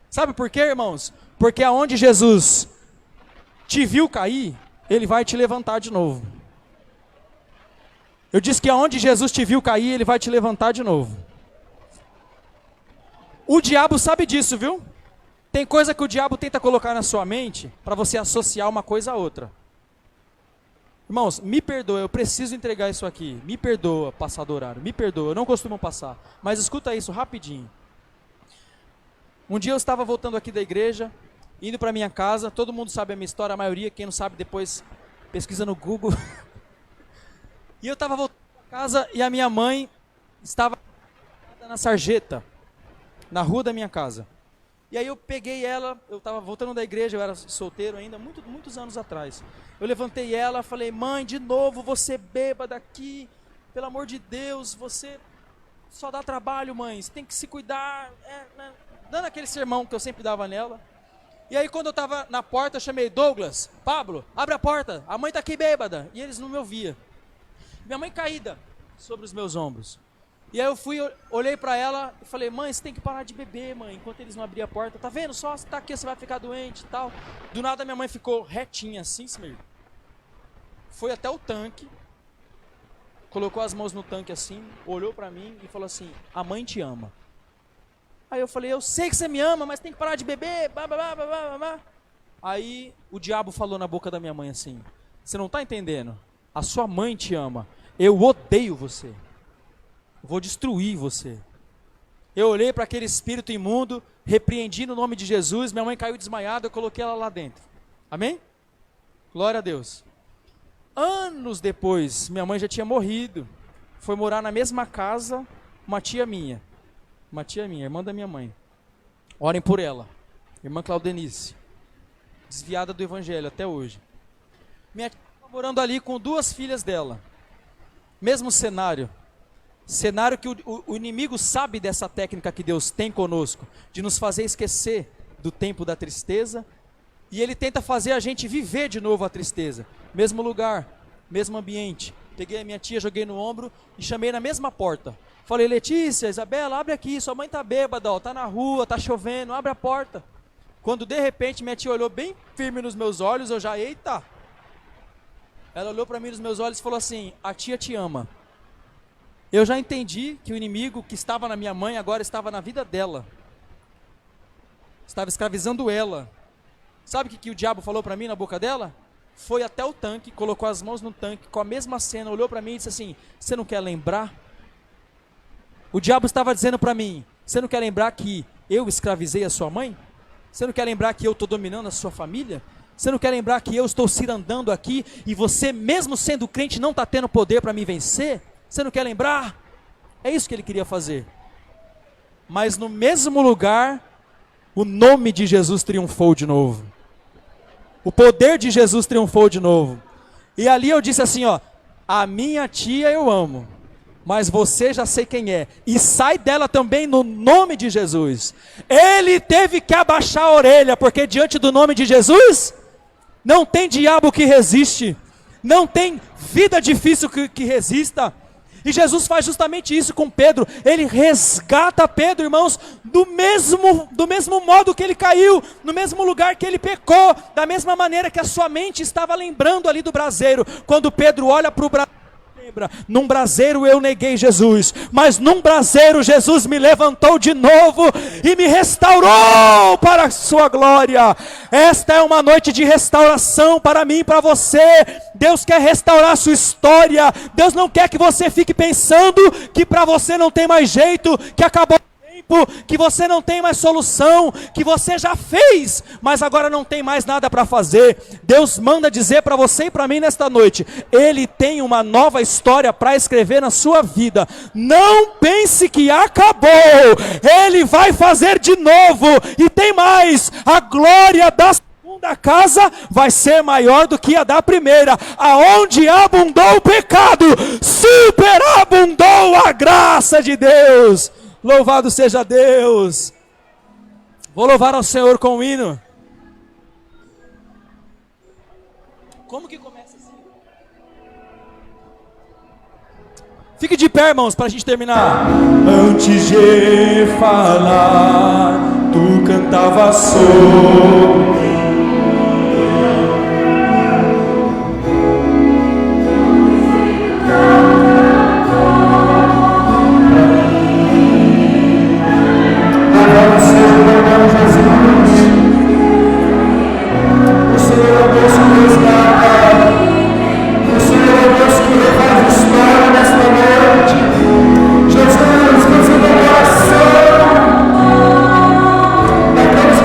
S2: Sabe por quê, irmãos? Porque aonde Jesus te viu cair, ele vai te levantar de novo. Eu disse que aonde Jesus te viu cair, ele vai te levantar de novo. O diabo sabe disso, viu? Tem coisa que o diabo tenta colocar na sua mente para você associar uma coisa a outra. Irmãos, me perdoa, eu preciso entregar isso aqui. Me perdoa, passar do horário. Me perdoa, eu não costumo passar. Mas escuta isso rapidinho. Um dia eu estava voltando aqui da igreja indo para minha casa. Todo mundo sabe a minha história, a maioria. Quem não sabe, depois pesquisa no Google. E eu estava voltando para casa e a minha mãe estava na sarjeta, na rua da minha casa. E aí eu peguei ela, eu estava voltando da igreja, eu era solteiro ainda, muitos anos atrás. Eu levantei ela, falei: mãe, de novo você bêbada aqui, pelo amor de Deus, você só dá trabalho, mãe, você tem que se cuidar, né? Dando aquele sermão que eu sempre dava nela. E aí quando eu estava na porta, eu chamei: Douglas, Pablo, abre a porta, a mãe está aqui bêbada. E eles não me ouviam. Minha mãe caída sobre os meus ombros. E aí eu fui, olhei para ela e falei: mãe, você tem que parar de beber, mãe, enquanto eles não abriam a porta. Tá vendo? Só você tá aqui, você vai ficar doente e tal. Do nada minha mãe ficou retinha assim, Smir. Foi até o tanque, colocou as mãos no tanque assim, olhou para mim e falou assim: a mãe te ama. Aí eu falei: eu sei que você me ama, mas tem que parar de beber, blá, blá, blá, blá, blá, blá. Aí o diabo falou na boca da minha mãe assim: você não tá entendendo? A sua mãe te ama. Eu odeio você. Vou destruir você. Eu olhei para aquele espírito imundo, repreendi no nome de Jesus, minha mãe caiu desmaiada, eu coloquei ela lá dentro. Amém? Glória a Deus. Anos depois, minha mãe já tinha morrido. Foi morar na mesma casa uma tia minha, irmã da minha mãe. Orem por ela. Irmã Claudenice. Desviada do evangelho até hoje. Minha tia estava morando ali com 2 filhas dela. Mesmo cenário. Cenário que o inimigo sabe dessa técnica que Deus tem conosco, de nos fazer esquecer do tempo da tristeza, e ele tenta fazer a gente viver de novo a tristeza. Mesmo lugar, mesmo ambiente. Peguei a minha tia, joguei no ombro e chamei na mesma porta. Falei: Letícia, Isabela, abre aqui, sua mãe tá bêbada, ó, tá na rua, tá chovendo, abre a porta. Quando de repente minha tia olhou bem firme nos meus olhos, eu já: eita. Ela olhou para mim nos meus olhos e falou assim: a tia te ama. Eu já entendi que o inimigo que estava na minha mãe agora estava na vida dela. Estava escravizando ela. Sabe o que o diabo falou para mim na boca dela? Foi até o tanque, colocou as mãos no tanque, com a mesma cena, olhou para mim e disse assim: você não quer lembrar? O diabo estava dizendo para mim: você não quer lembrar que eu escravizei a sua mãe? Você não quer lembrar que eu estou dominando a sua família? Você não quer lembrar que eu estou cirandando aqui e você, mesmo sendo crente, não está tendo poder para me vencer? Você não quer lembrar? É isso que ele queria fazer. Mas no mesmo lugar, o nome de Jesus triunfou de novo. O poder de Jesus triunfou de novo. E ali eu disse assim, ó: a minha tia eu amo, mas você já sei quem é. E sai dela também no nome de Jesus. Ele teve que abaixar a orelha, porque diante do nome de Jesus, não tem diabo que resiste. Não tem vida difícil que resista. E Jesus faz justamente isso com Pedro. Ele resgata Pedro, irmãos, do mesmo modo que ele caiu, no mesmo lugar que ele pecou, da mesma maneira que a sua mente estava lembrando ali do braseiro. Quando Pedro olha para o braseiro, lembra: num braseiro eu neguei Jesus, mas num braseiro Jesus me levantou de novo e me restaurou para a sua glória. Esta é uma noite de restauração para mim e para você. Deus quer restaurar a sua história. Deus não quer que você fique pensando que para você não tem mais jeito, que acabou o tempo, que você não tem mais solução, que você já fez, mas agora não tem mais nada para fazer. Deus manda dizer para você e para mim nesta noite: Ele tem uma nova história para escrever na sua vida. Não pense que acabou. Ele vai fazer de novo. E tem mais: a glória da segunda casa vai ser maior do que a da primeira. Aonde abundou o pecado, superabundou a graça de Deus. Louvado seja Deus. Vou louvar ao Senhor com um hino. Como que começa assim? Fique de pé, irmãos, para a gente terminar. Antes de falar, tu cantavas sobre.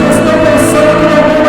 S3: Estão pensando que não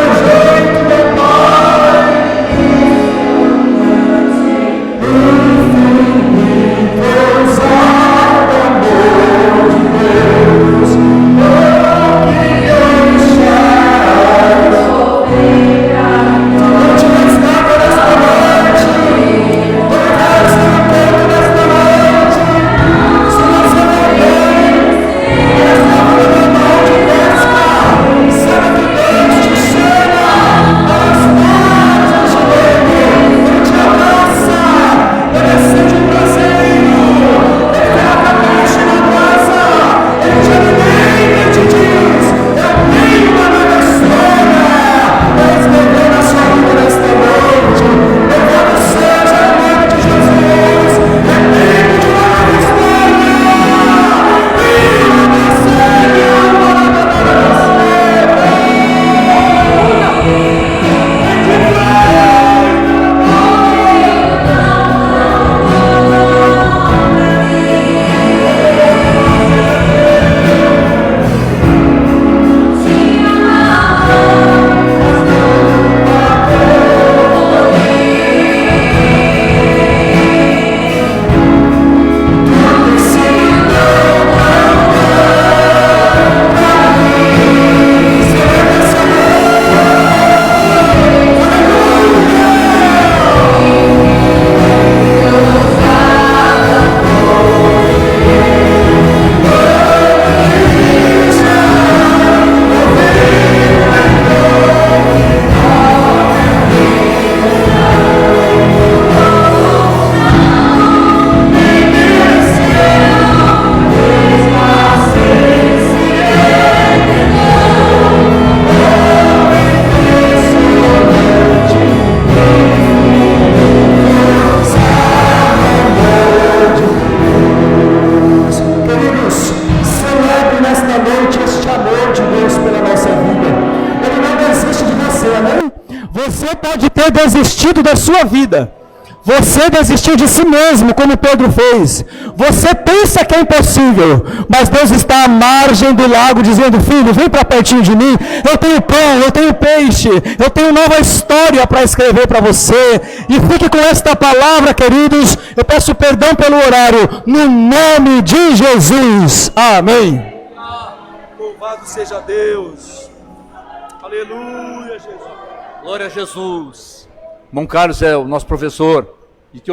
S3: desistido da sua vida. Você desistiu de si mesmo, como Pedro fez. Você pensa que é impossível, mas Deus está à margem do lago dizendo: filho, vem para pertinho de mim. Eu tenho pão, eu tenho peixe, eu tenho nova história para escrever para você. E fique com esta palavra, queridos. Eu peço perdão pelo horário, no nome de Jesus. Amém.
S1: Louvado seja Deus. Aleluia, Jesus.
S4: Glória a Jesus. Irmão Carlos é o nosso professor de teologia.